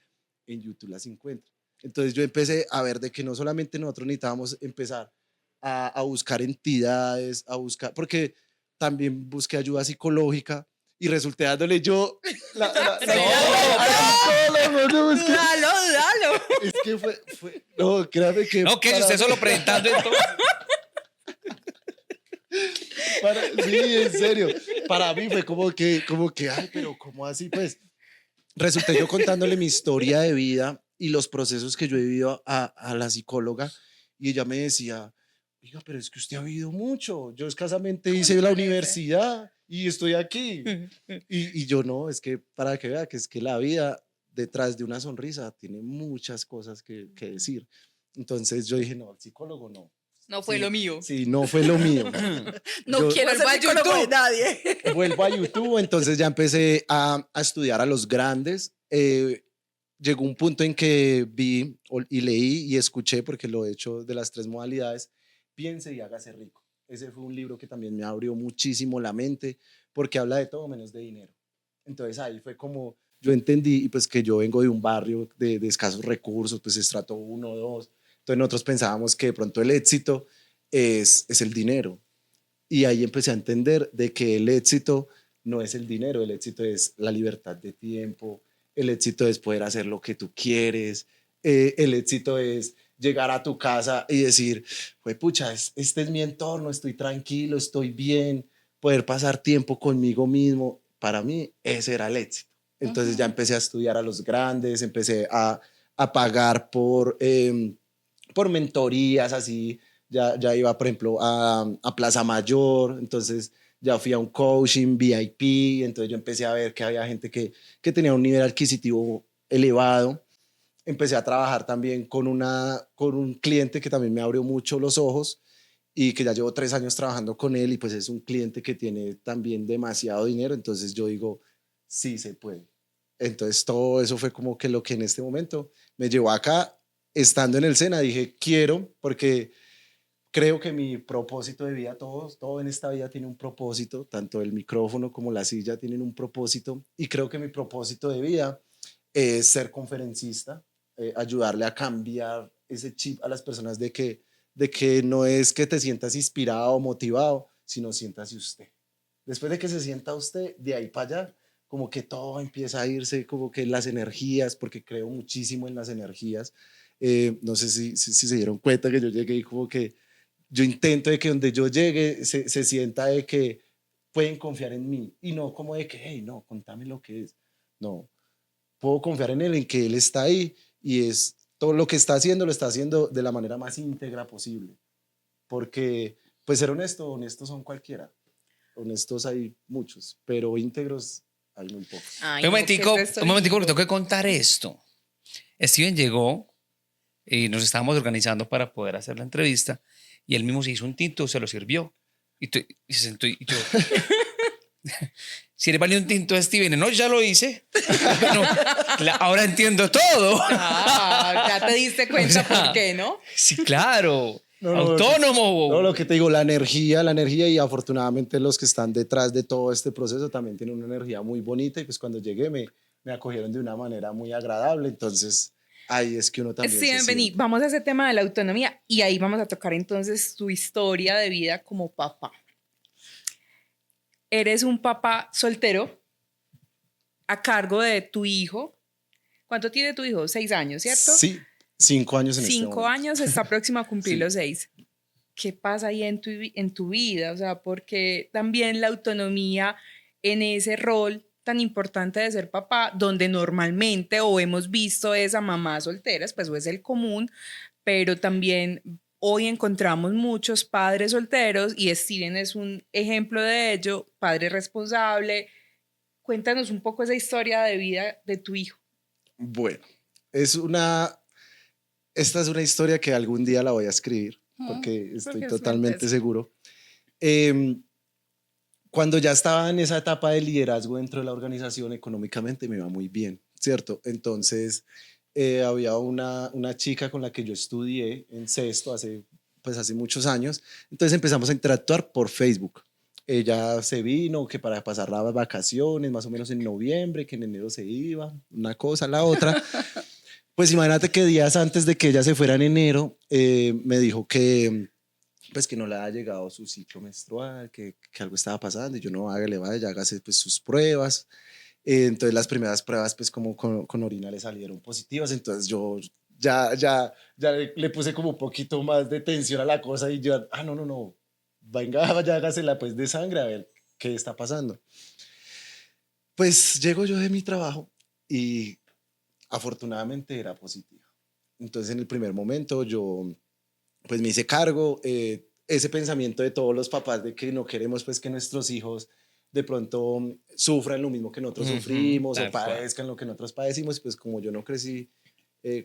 en YouTube las encuentra. Entonces, yo empecé a ver de que no solamente nosotros necesitábamos empezar a buscar entidades, a buscar, porque también busqué ayuda psicológica y resulté dándole yo al psicólogo, no, es que, Dalo. es que no, créame que No, que es para usted mí- solo presentando entonces. Sí, en serio. Para mí fue como que, ay, pero ¿cómo así? Pues resulté yo contándole mi historia de vida y los procesos que yo he vivido a la psicóloga y ella me decía, oiga, pero es que usted ha vivido mucho. Yo escasamente hice la universidad y estoy aquí. Y yo no, es que para que vea que es que la vida detrás de una sonrisa tiene muchas cosas que decir. Entonces yo dije, no, el psicólogo no. No fue Sí, lo mío. Sí, no fue lo mío. No Yo- quiero Vuelvo ser a psicólogo de YouTube. nadie. Vuelvo a YouTube, entonces ya empecé a estudiar a los grandes. Llegó un punto en que vi y leí y escuché, porque lo he hecho de las 3 modalidades, Piense y hágase rico. Ese fue un libro que también me abrió muchísimo la mente, porque habla de todo menos de dinero. Entonces ahí fue como yo entendí, y pues que yo vengo de un barrio de escasos recursos, pues estrato 1, 2. Entonces nosotros pensábamos que de pronto el éxito es el dinero. Y ahí empecé a entender de que el éxito no es el dinero, el éxito es la libertad de tiempo, el éxito es poder hacer lo que tú quieres, el éxito es llegar a tu casa y decir, pues pucha, este es mi entorno, estoy tranquilo, estoy bien, poder pasar tiempo conmigo mismo. Para mí ese era el éxito. Entonces ya empecé a estudiar a los grandes, empecé a pagar por mentorías así. Ya iba, por ejemplo, a Plaza Mayor, entonces ya fui a un coaching VIP, entonces yo empecé a ver que había gente que tenía un nivel adquisitivo elevado. Empecé a trabajar también con un cliente que también me abrió mucho los ojos y que ya llevo 3 años trabajando con él y pues es un cliente que tiene también demasiado dinero, entonces yo digo, sí se puede. Entonces todo eso fue como que lo que en este momento me llevó acá. Estando en el SENA dije, quiero, porque creo que mi propósito de vida, todo en esta vida tiene un propósito, tanto el micrófono como la silla tienen un propósito, y creo que mi propósito de vida es ser conferencista, ayudarle a cambiar ese chip a las personas de que no es que te sientas inspirado o motivado, sino siéntase usted. Después de que se sienta usted, de ahí para allá, como que todo empieza a irse, como que las energías, porque creo muchísimo en las energías. No sé si se dieron cuenta que yo llegué y como que yo intento de que donde yo llegue se sienta de que pueden confiar en mí y no como de que, hey, no, contame lo que es. No, puedo confiar en él, en que él está ahí y es todo lo que está haciendo, lo está haciendo de la manera más íntegra posible. Porque, pues ser honestos son cualquiera. Honestos hay muchos, pero íntegros hay muy pocos. Ay, Un no, momentico, ¿qué es esto, un momentico, porque Guido? tengo que contar esto. Steven llegó y nos estábamos organizando para poder hacer la entrevista y él mismo se hizo un tinto, se lo sirvió y se sentó y yo... Si le vale un tinto a Steven, no, ya lo hice. No, ahora entiendo todo. Ah, ya te diste cuenta O sea, por qué, ¿no? Sí, claro. No, Autónomo. No, lo que te digo, la energía y afortunadamente los que están detrás de todo este proceso también tienen una energía muy bonita y pues cuando llegué me acogieron de una manera muy agradable, entonces ahí es que uno también Sí, se vení, siente. vamos a ese tema de la autonomía y ahí vamos a tocar entonces tu historia de vida como papá. Eres un papá soltero a cargo de tu hijo. ¿Cuánto tiene tu hijo? 6 años, ¿cierto? Sí, 5 años en este 5 momento. años, está próximo a cumplir Sí. los 6. ¿Qué pasa ahí en tu vida? O sea, porque también la autonomía en ese rol tan importante de ser papá, donde normalmente o hemos visto es a mamás solteras, pues o es el común, pero también hoy encontramos muchos padres solteros y Steven es un ejemplo de ello, padre responsable. Cuéntanos un poco esa historia de vida de tu hijo. Bueno, esta es una historia que algún día la voy a escribir, porque estoy porque es totalmente fuerte. seguro. Cuando ya estaba en esa etapa de liderazgo dentro de la organización, económicamente me iba muy bien, ¿cierto? Entonces, había una chica con la que yo estudié en sexto hace muchos años. Entonces empezamos a interactuar por Facebook. Ella se vino que para pasar las vacaciones, más o menos en noviembre, que en enero se iba, una cosa, la otra. Pues imagínate que días antes de que ella se fuera en enero, me dijo que pues que no le había llegado su ciclo menstrual, que algo estaba pasando, y yo no, hágale, vaya, hágase pues sus pruebas. Entonces las primeras pruebas pues como con orina le salieron positivas, entonces yo ya le puse como un poquito más de tensión a la cosa y yo, no, venga, vaya, hágasela pues de sangre a ver qué está pasando. Pues llego yo de mi trabajo y afortunadamente era positiva. Entonces en el primer momento yo pues me hice cargo, ese pensamiento de todos los papás de que no queremos pues que nuestros hijos de pronto sufran lo mismo que nosotros sufrimos o Tal cual. padezcan lo que nosotros padecimos, pues como yo no crecí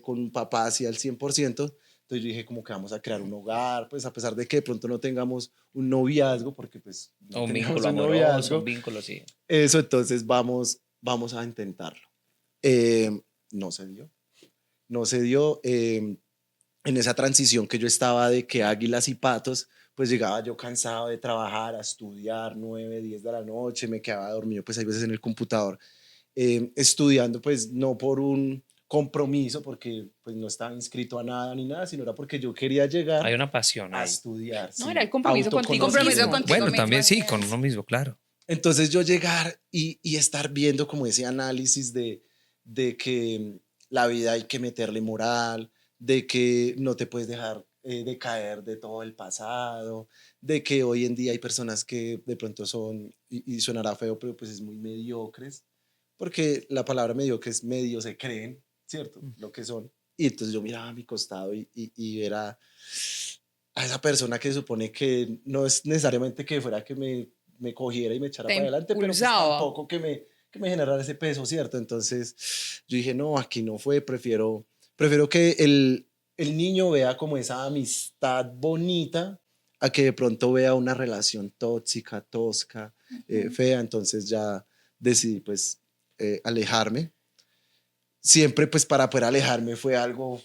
con un papá así al 100%, entonces yo dije como que vamos a crear un hogar, pues a pesar de que de pronto no tengamos un noviazgo, porque pues no Un teníamos vínculo un amoroso, noviazgo, un vínculo, sí. eso entonces vamos a intentarlo. No se dio, no se dio. En esa transición que yo estaba de que águilas y patos, pues llegaba yo cansado de trabajar, a estudiar 9, 10 de la noche, me quedaba dormido pues hay veces en el computador, estudiando pues no por un compromiso, porque pues no estaba inscrito a nada ni nada, sino era porque yo quería llegar Hay una pasión a ahí. estudiar. No, sí, era el compromiso contigo Compromiso mismo. contigo Bueno, mismo, también sí, así con es. uno mismo, claro. Entonces yo llegar y estar viendo como ese análisis de que la vida hay que meterle moral, de que no te puedes dejar de caer de todo el pasado, de que hoy en día hay personas que de pronto son, y sonará feo, pero pues es muy mediocres, porque la palabra mediocre es medio se creen, ¿cierto? Lo que son. Y entonces yo miraba a mi costado y ver a esa persona que supone que no es necesariamente que fuera que me cogiera y me echara Te para adelante, pero pues impulsaba. tampoco que me generara ese peso, ¿cierto? Entonces yo dije, no, aquí no fue, prefiero que el niño vea como esa amistad bonita a que de pronto vea una relación tóxica, tosca, fea. Entonces ya decidí pues alejarme. Siempre pues para poder alejarme fue algo,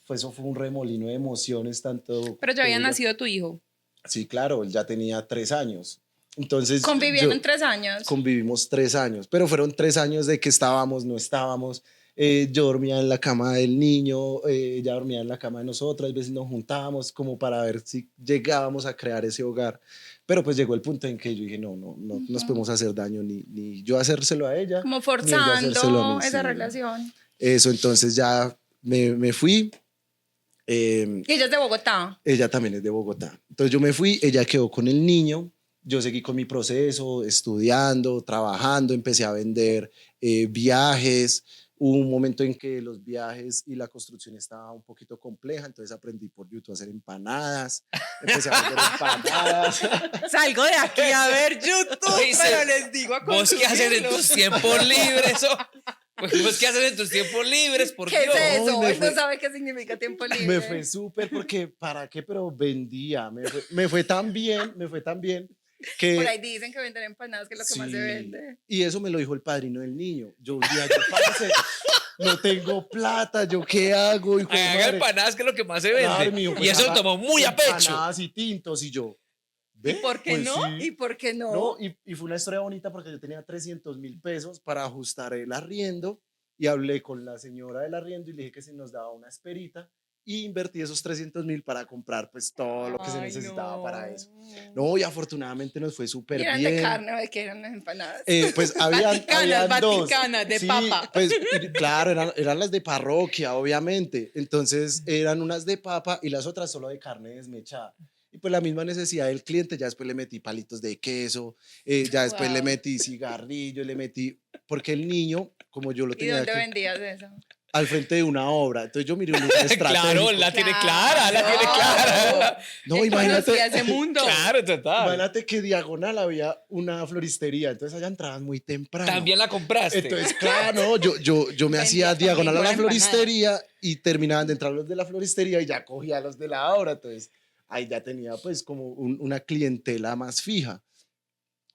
eso fue un remolino de emociones, tanto... Pero ya te había digo, nacido tu hijo. sí, claro, él ya tenía 3 años. Entonces Convivieron 3 años. convivimos 3 años, pero fueron 3 años de que estábamos, no estábamos. Yo dormía en la cama del niño, ella dormía en la cama de nosotras, a veces nos juntábamos como para ver si llegábamos a crear ese hogar. Pero pues llegó el punto en que yo dije, no nos podemos hacer daño, ni yo hacérselo a ella, Como ni ella hacérselo a forzando mí. esa Sí. relación. Eso, entonces ya me fui. Y ella es de Bogotá. Ella también es de Bogotá. Entonces yo me fui, ella quedó con el niño, yo seguí con mi proceso, estudiando, trabajando, empecé a vender viajes. Hubo un momento en que los viajes y la construcción estaba un poquito compleja, entonces aprendí por YouTube a hacer empanadas, empecé a vender empanadas. Salgo de aquí a ver YouTube, Dice, pero les digo a ¿Vos qué haces en consumirlo. tus tiempos libres? ¿Vos qué haces en tus tiempos libres? ¿Por ¿Qué Dios? es eso? me Él no fue- sabe qué significa tiempo libre. Me fue súper porque, ¿para qué? Pero vendía, me fue tan bien que... Por ahí dicen que vender empanadas, que es lo que más se Sí, vende. y eso me lo dijo el padrino del niño. Yo un día, parce, no tengo plata, ¿yo qué hago? Hijo de Haga madre. empanadas, que es lo que más se Claro, vende. mijo, Y pues, eso lo haga tomó muy a pecho. empanadas y tintos, y yo, ¿Y ¿ve? por qué Pues no? sí. ¿Y por qué no? No, y fue una historia bonita porque yo tenía 300.000 pesos para ajustar el arriendo y hablé con la señora del arriendo y le dije que si nos daba una esperita y invertí esos 300.000 para comprar pues todo lo que se Ay, necesitaba no. para eso. No, y afortunadamente nos fue ¿Y súper eran bien. de carne o de qué eran las empanadas? Pues habían dos. Vaticanas, de Sí, papa. pues claro, eran las de parroquia, obviamente. Entonces eran unas de papa y las otras solo de carne desmechada. Y pues la misma necesidad del cliente, ya después le metí palitos de queso, ya después le Wow. metí cigarrillo, le metí, porque el niño, como yo lo ¿Y tenía dónde que... vendías eso? al frente de una obra. Entonces yo miré un lugar estratégico. Claro, la tiene clara, la tiene clara. No, Él imagínate. conocía ese mundo. Claro, total. Imagínate que diagonal había una floristería, entonces allá entraban muy temprano. También la compraste. Entonces, claro, no, yo me hacía Vendía diagonal a la conmigo la empanada. floristería y terminaban de entrar los de la floristería y ya cogía los de la obra. Entonces, ahí ya tenía pues como una clientela más fija.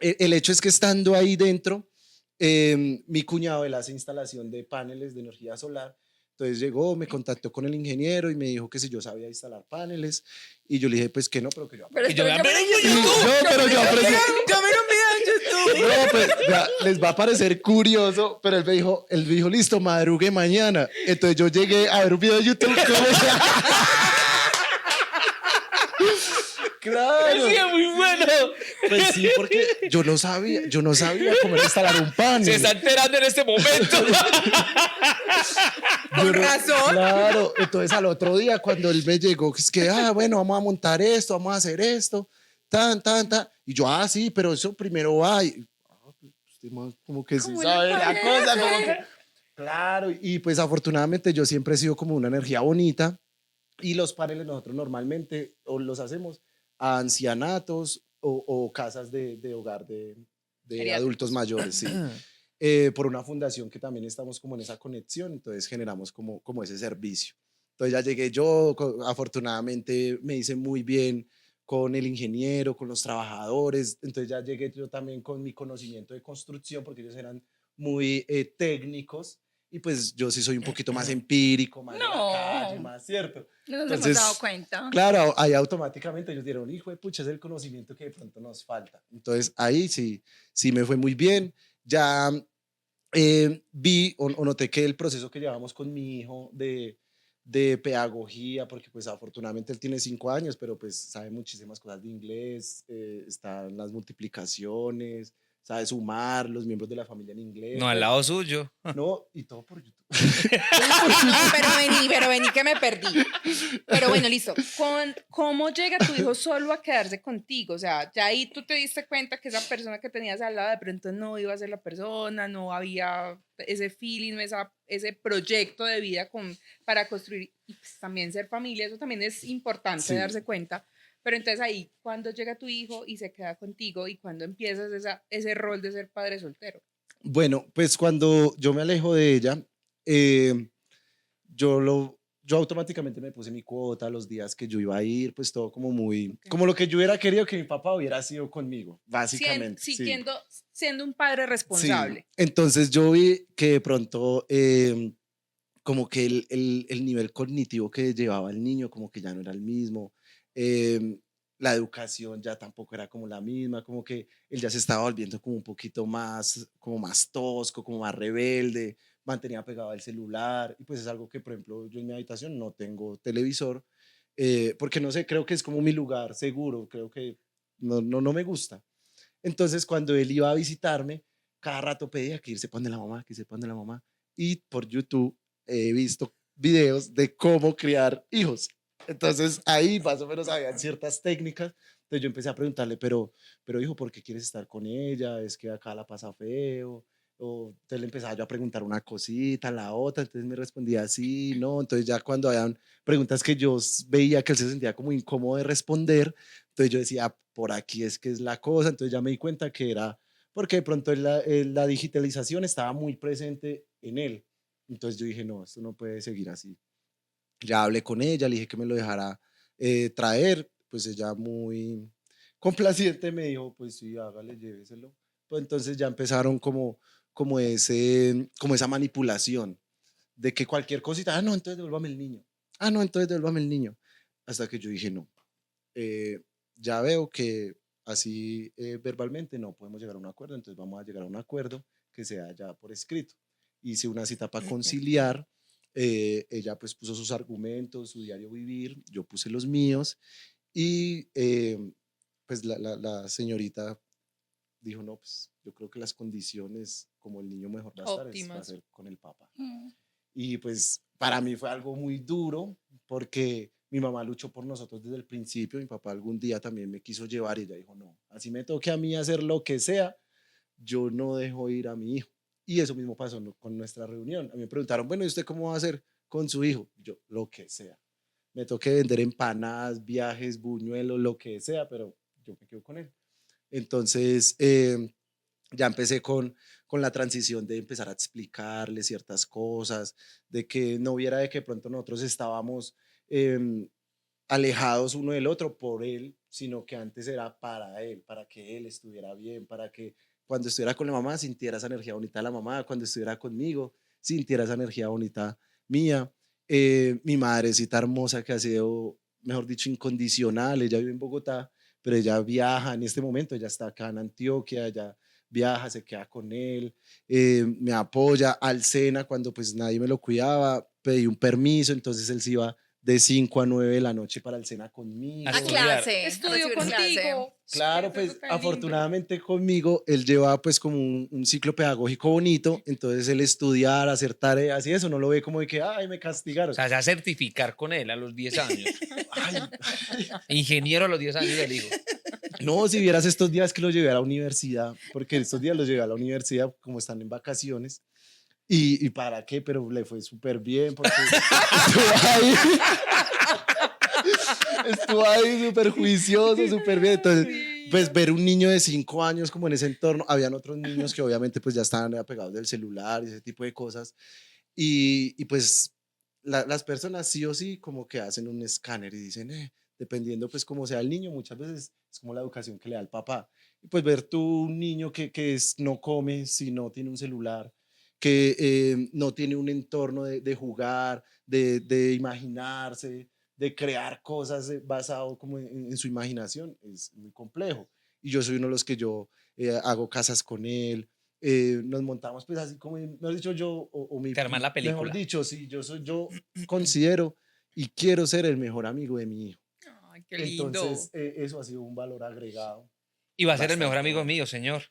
El hecho es que estando ahí dentro, mi cuñado, él hace instalación de paneles de energía solar. Entonces llegó, me contactó con el ingeniero y me dijo que si yo sabía instalar paneles. Y yo le dije, pues que no, pero que yo Pero Y yo, espera, pero yo- No, pero yo aprendí. Yo me lo envío en YouTube. No, pues vea, les va a parecer curioso, pero él me dijo, listo, madrugue mañana. Entonces yo llegué a ver un video de YouTube. Claro. sí, es muy bueno. Pues sí, porque yo no sabía cómo era instalar un panel. Se está enterando en este momento. Con razón. Claro, entonces al otro día cuando él me llegó, es que, bueno, vamos a montar esto, vamos a hacer esto, tan. Y yo, sí, pero eso primero va. Y, usted más como que sí ¿Cómo sabe le la parece? cosa, como que... Claro, y pues afortunadamente yo siempre he sido como una energía bonita y los paneles nosotros normalmente o los hacemos a ancianatos o casas de hogar de Geriátricos. adultos mayores, sí. Por una fundación que también estamos como en esa conexión, entonces generamos como ese servicio. Entonces ya llegué yo, afortunadamente me hice muy bien con el ingeniero, con los trabajadores, entonces ya llegué yo también con mi conocimiento de construcción, porque ellos eran muy técnicos, y pues yo sí soy un poquito más empírico, más de la No. calle, más cierto. No nos Entonces, hemos dado cuenta. Claro, ahí automáticamente ellos dieron, hijo de pucha, es el conocimiento que de pronto nos falta. Entonces ahí sí me fue muy bien. Ya vi o noté que el proceso que llevamos con mi hijo de pedagogía, porque pues afortunadamente él tiene 5 años, pero pues sabe muchísimas cosas de inglés, están las multiplicaciones, sabe sumar, los miembros de la familia en inglés. No, al lado suyo. No, y todo por YouTube. Pero vení que me perdí. Pero bueno, listo. ¿Cómo llega tu hijo solo a quedarse contigo? O sea, ya ahí tú te diste cuenta que esa persona que tenías al lado de pronto no iba a ser la persona, no había ese feeling, ese proyecto de vida para construir y pues también ser familia, eso también es importante Sí. darse cuenta. Pero entonces ahí, ¿cuándo llega tu hijo y se queda contigo y cuándo empiezas ese rol de ser padre soltero? Bueno, pues cuando yo me alejo de ella, yo automáticamente me puse mi cuota, los días que yo iba a ir, pues todo como muy, como lo que yo hubiera querido que mi papá hubiera sido conmigo, básicamente. sí. Siendo un padre responsable. Sí. Entonces yo vi que de pronto como que el nivel cognitivo que llevaba el niño como que ya no era el mismo. La educación ya tampoco era como la misma, como que él ya se estaba volviendo como un poquito más, como más tosco, como más rebelde, mantenía pegado al celular y pues es algo que por ejemplo yo en mi habitación no tengo televisor porque no sé, creo que es como mi lugar seguro, creo que no me gusta. Entonces cuando él iba a visitarme, cada rato pedía que irse para donde la mamá, que irse para donde la mamá y por YouTube he visto videos de cómo criar hijos. Entonces ahí más o menos habían ciertas técnicas. Entonces yo empecé a preguntarle, pero hijo, ¿por qué quieres estar con ella? Es que acá la pasa feo. O entonces le empezaba yo a preguntar una cosita, la otra, entonces me respondía así, no. Entonces ya cuando habían preguntas que yo veía que él se sentía como incómodo de responder, entonces yo decía, por aquí es que es la cosa. Entonces ya me di cuenta que era porque de pronto la digitalización estaba muy presente en él. Entonces yo dije, no, esto no puede seguir así. Ya hablé con ella, le dije que me lo dejara traer, pues ella muy complaciente me dijo, pues sí, hágale, lléveselo. Pues entonces ya empezaron como esa manipulación de que cualquier cosita, no, entonces devuélvame el niño, no, entonces devuélvame el niño. Hasta que yo dije, no, ya veo que así verbalmente no podemos llegar a un acuerdo, entonces vamos a llegar a un acuerdo que sea ya por escrito. Hice una cita para conciliar. Ella pues puso sus argumentos, su diario vivir, yo puse los míos y pues la señorita dijo, no, pues yo creo que las condiciones como el niño mejor va a estar va a Óptimas. ser con el papá. Y pues para mí fue algo muy duro porque mi mamá luchó por nosotros desde el principio, mi papá algún día también me quiso llevar y ella dijo, no, así me toque a mí hacer lo que sea, yo no dejo ir a mi hijo. Y eso mismo pasó con nuestra reunión. A mí me preguntaron, bueno, ¿y usted cómo va a hacer con su hijo? Yo, lo que sea. Me toque vender empanadas, viajes, buñuelos, lo que sea, pero yo me quedo con él. Entonces, ya empecé con la transición de empezar a explicarle ciertas cosas, de que no viera de que pronto nosotros estábamos alejados uno del otro por él, sino que antes era para él, para que él estuviera bien, para que cuando estuviera con la mamá sintiera esa energía bonita de la mamá, cuando estuviera conmigo sintiera esa energía bonita mía. Mi madrecita hermosa que ha sido, mejor dicho, incondicional, ella vive en Bogotá, pero ella viaja en este momento, ella está acá en Antioquia, ella viaja, se queda con él, me apoya, al cena cuando pues nadie me lo cuidaba, pedí un permiso, entonces él se iba de 5 a 9 de la noche para el cena conmigo. A A estudiar. clase. Estudio a recibir clase. contigo. Claro, Eso pues está lindo. afortunadamente conmigo él lleva pues como un ciclo pedagógico bonito, entonces el estudiar, hacer tareas y eso no lo ve como de que, ay, me castigaron. O sea, se va a certificar con él a los 10 años. Ay, Ingeniero a los 10 años del hijo. no, si vieras estos días que lo llevé a la universidad, porque estos días los llevé a la universidad como están en vacaciones. ¿Y para qué? Pero le fue súper bien porque estuvo ahí súper juicioso, súper bien. Entonces, pues ver un niño de 5 años como en ese entorno, habían otros niños que obviamente pues ya estaban apegados del celular y ese tipo de cosas. Y pues las personas sí o sí como que hacen un escáner y dicen, dependiendo pues como sea el niño, muchas veces es como la educación que le da el papá. Y pues ver tú un niño que no come si no tiene un celular, que no tiene un entorno de jugar, de imaginarse, de crear cosas basado como en su imaginación, es muy complejo. Y yo soy uno de los que yo hago casas con él, nos montamos pues así como, mejor dicho, yo o mi, Te arman la película. mejor dicho, sí, yo considero y quiero ser el mejor amigo de mi hijo. Ay, qué lindo. Entonces, eso ha sido un valor agregado. Y va a ser el mejor Bastante amigo bueno. mío, señor.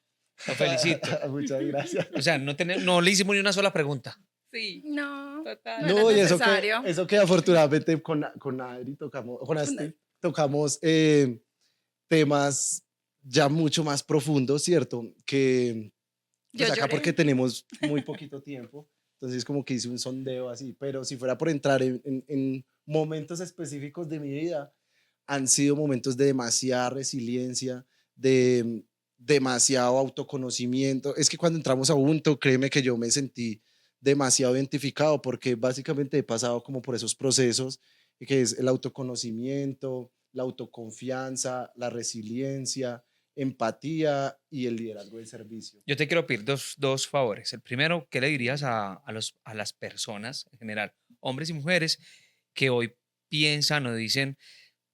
Lo felicito. Muchas gracias. O sea, no le hicimos ni una sola pregunta. Sí, No, total. No No, era y necesario. eso que afortunadamente con Adri tocamos, con Asti tocamos temas ya mucho más profundos, ¿cierto? Que Yo pues acá lloré. porque tenemos muy poquito tiempo, entonces como que hice un sondeo así, pero si fuera por entrar en momentos específicos de mi vida, han sido momentos de demasiada resiliencia, de demasiado autoconocimiento. Es que cuando entramos a Ubuntu, créeme que yo me sentí demasiado identificado porque básicamente he pasado como por esos procesos que es el autoconocimiento, la autoconfianza, la resiliencia, empatía y el liderazgo del servicio. Yo te quiero pedir dos favores. El primero, ¿qué le dirías a las personas en general, hombres y mujeres, que hoy piensan o dicen,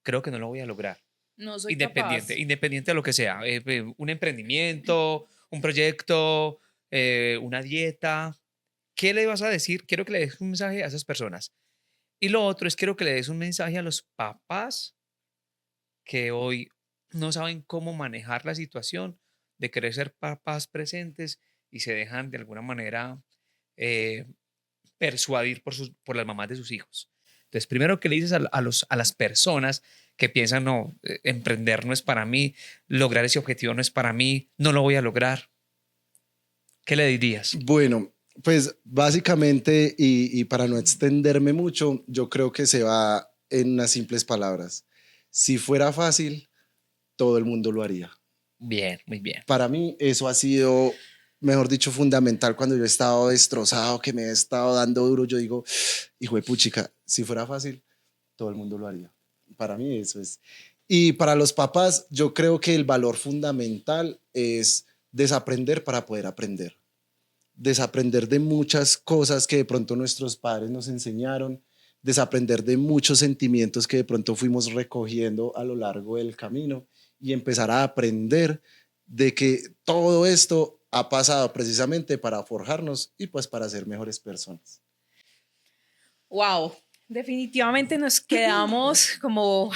creo que no lo voy a lograr? No soy Independiente, capaz. independiente de lo que sea, un emprendimiento, un proyecto, una dieta. ¿Qué le vas a decir? Quiero que le des un mensaje a esas personas. Y lo otro es quiero que le des un mensaje a los papás que hoy no saben cómo manejar la situación de querer ser papás presentes y se dejan de alguna manera eh, persuadir por las mamás de sus hijos. Entonces, primero, ¿qué le dices a las personas que piensan, no, emprender no es para mí, lograr ese objetivo no es para mí, no lo voy a lograr? ¿Qué le dirías? Bueno, pues básicamente, y para no extenderme mucho, yo creo que se va en unas simples palabras. Si fuera fácil, todo el mundo lo haría. Bien, muy bien. Para mí eso ha sido, mejor dicho, fundamental cuando yo he estado destrozado, que me he estado dando duro. Yo digo, hijo de puchica, si fuera fácil, todo el mundo lo haría. Para mí eso es. Y para los papás, yo creo que el valor fundamental es desaprender para poder aprender. Desaprender de muchas cosas que de pronto nuestros padres nos enseñaron, desaprender de muchos sentimientos que de pronto fuimos recogiendo a lo largo del camino y empezar a aprender de que todo esto ha pasado precisamente para forjarnos y pues para ser mejores personas. Wow, definitivamente nos quedamos como,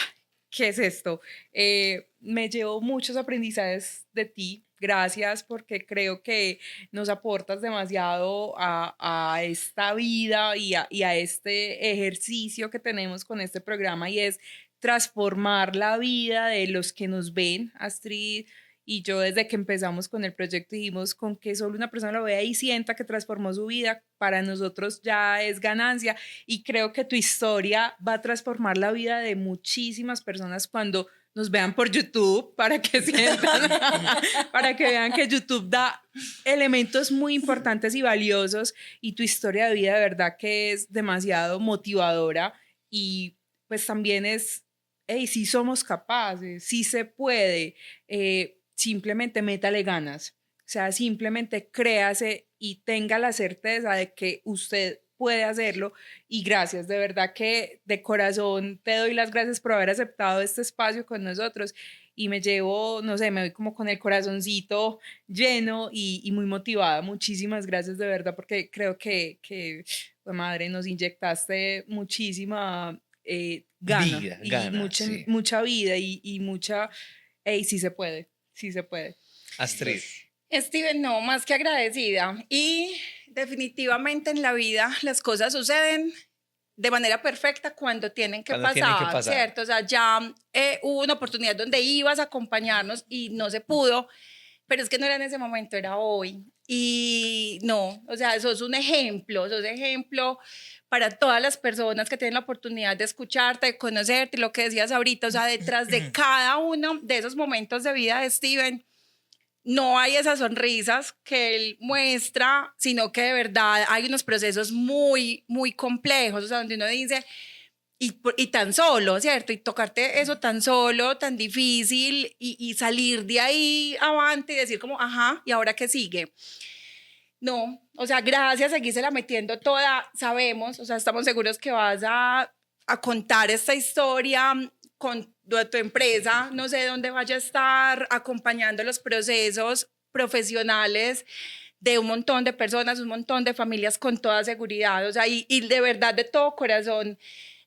¿qué es esto? Me llevo muchos aprendizajes de ti. Gracias porque creo que nos aportas demasiado a esta vida y a este ejercicio que tenemos con este programa y es transformar la vida de los que nos ven, Astrid y yo desde que empezamos con el proyecto dijimos con que solo una persona lo vea y sienta que transformó su vida, para nosotros ya es ganancia, y creo que tu historia va a transformar la vida de muchísimas personas cuando nos vean por YouTube, para que sientan, para que vean que YouTube da elementos muy importantes y valiosos, y tu historia de vida de verdad que es demasiado motivadora, y pues también es, hey, sí somos capaces, sí se puede, simplemente métale ganas, o sea, simplemente créase y tenga la certeza de que usted puede hacerlo, y gracias, de verdad que de corazón te doy las gracias por haber aceptado este espacio con nosotros, y me llevo, no sé, me voy como con el corazoncito lleno y muy motivada. Muchísimas gracias de verdad, porque creo que pues, madre, nos inyectaste muchísima gana Vida, y gana, mucha, sí. mucha vida y mucha, hey, sí se puede, sí se puede. Astrid. Steven, no, más que agradecida. Y definitivamente en la vida las cosas suceden de manera perfecta cuando tienen que, Cuando pasar, tienen que pasar. ¿cierto? O sea, ya hubo una oportunidad donde ibas a acompañarnos y no se pudo, pero es que no era en ese momento, era hoy. Y no, o sea, sos un ejemplo, para todas las personas que tienen la oportunidad de escucharte, de conocerte, lo que decías ahorita, o sea, detrás de cada uno de esos momentos de vida de Steven, no hay esas sonrisas que él muestra, sino que de verdad hay unos procesos muy, muy complejos, o sea, donde uno dice, y tan solo, ¿cierto? Y tocarte eso tan solo, tan difícil, y salir de ahí avante y decir como, ajá, ¿y ahora qué sigue? No, o sea, gracias, seguísela metiendo toda, sabemos, o sea, estamos seguros que vas a contar esta historia con tu empresa, no sé dónde vaya a estar, acompañando los procesos profesionales de un montón de personas, un montón de familias con toda seguridad, o sea, y de verdad, de todo corazón,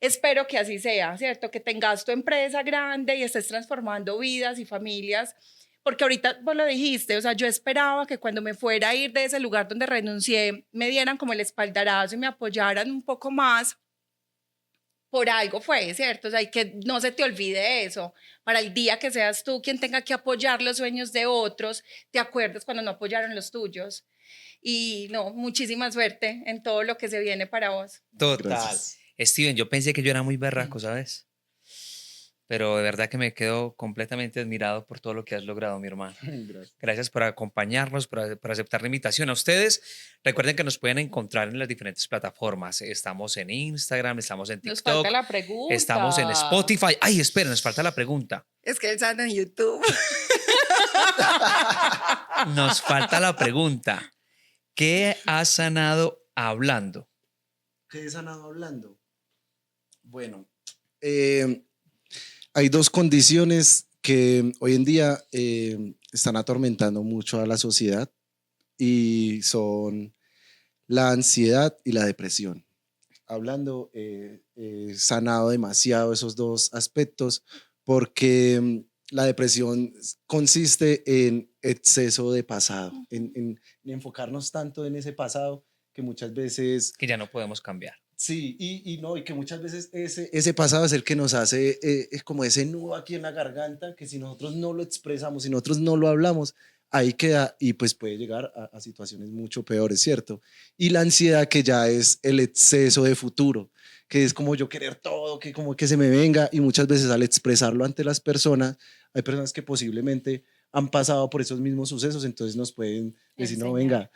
espero que así sea, ¿cierto? Que tengas tu empresa grande y estés transformando vidas y familias, porque ahorita vos lo dijiste, o sea, yo esperaba que cuando me fuera a ir de ese lugar donde renuncié, me dieran como el espaldarazo y me apoyaran un poco más. Por algo fue, ¿cierto? O sea, y que no se te olvide eso. Para el día que seas tú quien tenga que apoyar los sueños de otros, te acuerdes cuando no apoyaron los tuyos. Y no, muchísima suerte en todo lo que se viene para vos. Total. Gracias. Steven, yo pensé que yo era muy berraco, ¿sabes? Pero de verdad que me quedo completamente admirado por todo lo que has logrado, mi hermano. Gracias. Gracias por acompañarnos, por aceptar la invitación. A ustedes, recuerden que nos pueden encontrar en las diferentes plataformas. Estamos en Instagram, estamos en Nos TikTok, falta la pregunta. estamos en Spotify. Ay, esperen, nos falta la pregunta. Es que él sale en YouTube. Nos falta la pregunta. ¿Qué has sanado hablando? ¿Qué he sanado hablando? Bueno, hay dos condiciones que hoy en día están atormentando mucho a la sociedad, y son la ansiedad y la depresión. Hablando, he sanado demasiado esos dos aspectos, porque la depresión consiste en exceso de pasado, en enfocarnos tanto en ese pasado que muchas veces... Que ya no podemos cambiar. Sí, y que muchas veces ese pasado es el que nos hace es como ese nudo aquí en la garganta, que si nosotros no lo expresamos, si nosotros no lo hablamos, ahí queda, y pues puede llegar a situaciones mucho peores, ¿cierto? Y la ansiedad, que ya es el exceso de futuro, que es como yo querer todo, que como que se me venga, y muchas veces al expresarlo ante las personas, hay personas que posiblemente han pasado por esos mismos sucesos, entonces nos pueden decir, no, venga,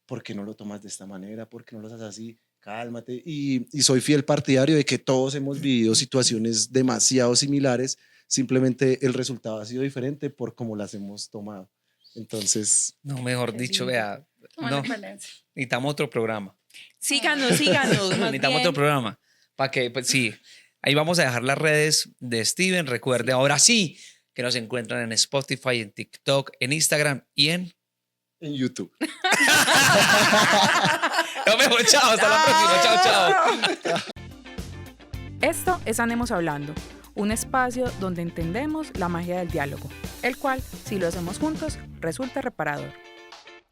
¿por qué no lo tomas de esta manera? ¿Por qué no lo haces así? Cálmate. Y soy fiel partidario de que todos hemos vivido situaciones demasiado similares, simplemente el resultado ha sido diferente por cómo las hemos tomado. Entonces... No, mejor dicho, vea, no, necesitamos otro programa. Síganos, síganos. Más Necesitamos bien. otro programa. Para que, pues sí, ahí vamos a dejar las redes de Steven. Recuerde, ahora sí, que nos encuentran en Spotify, en TikTok, en Instagram y en YouTube. Nos vemos, chao, hasta la próxima, chao, chao. Esto es Sanemos Hablando, un espacio donde entendemos la magia del diálogo, el cual, si lo hacemos juntos, resulta reparador.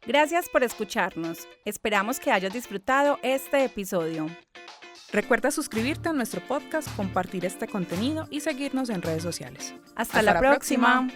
Gracias por escucharnos. Esperamos que hayas disfrutado este episodio. Recuerda suscribirte a nuestro podcast, compartir este contenido y seguirnos en redes sociales. Hasta la próxima.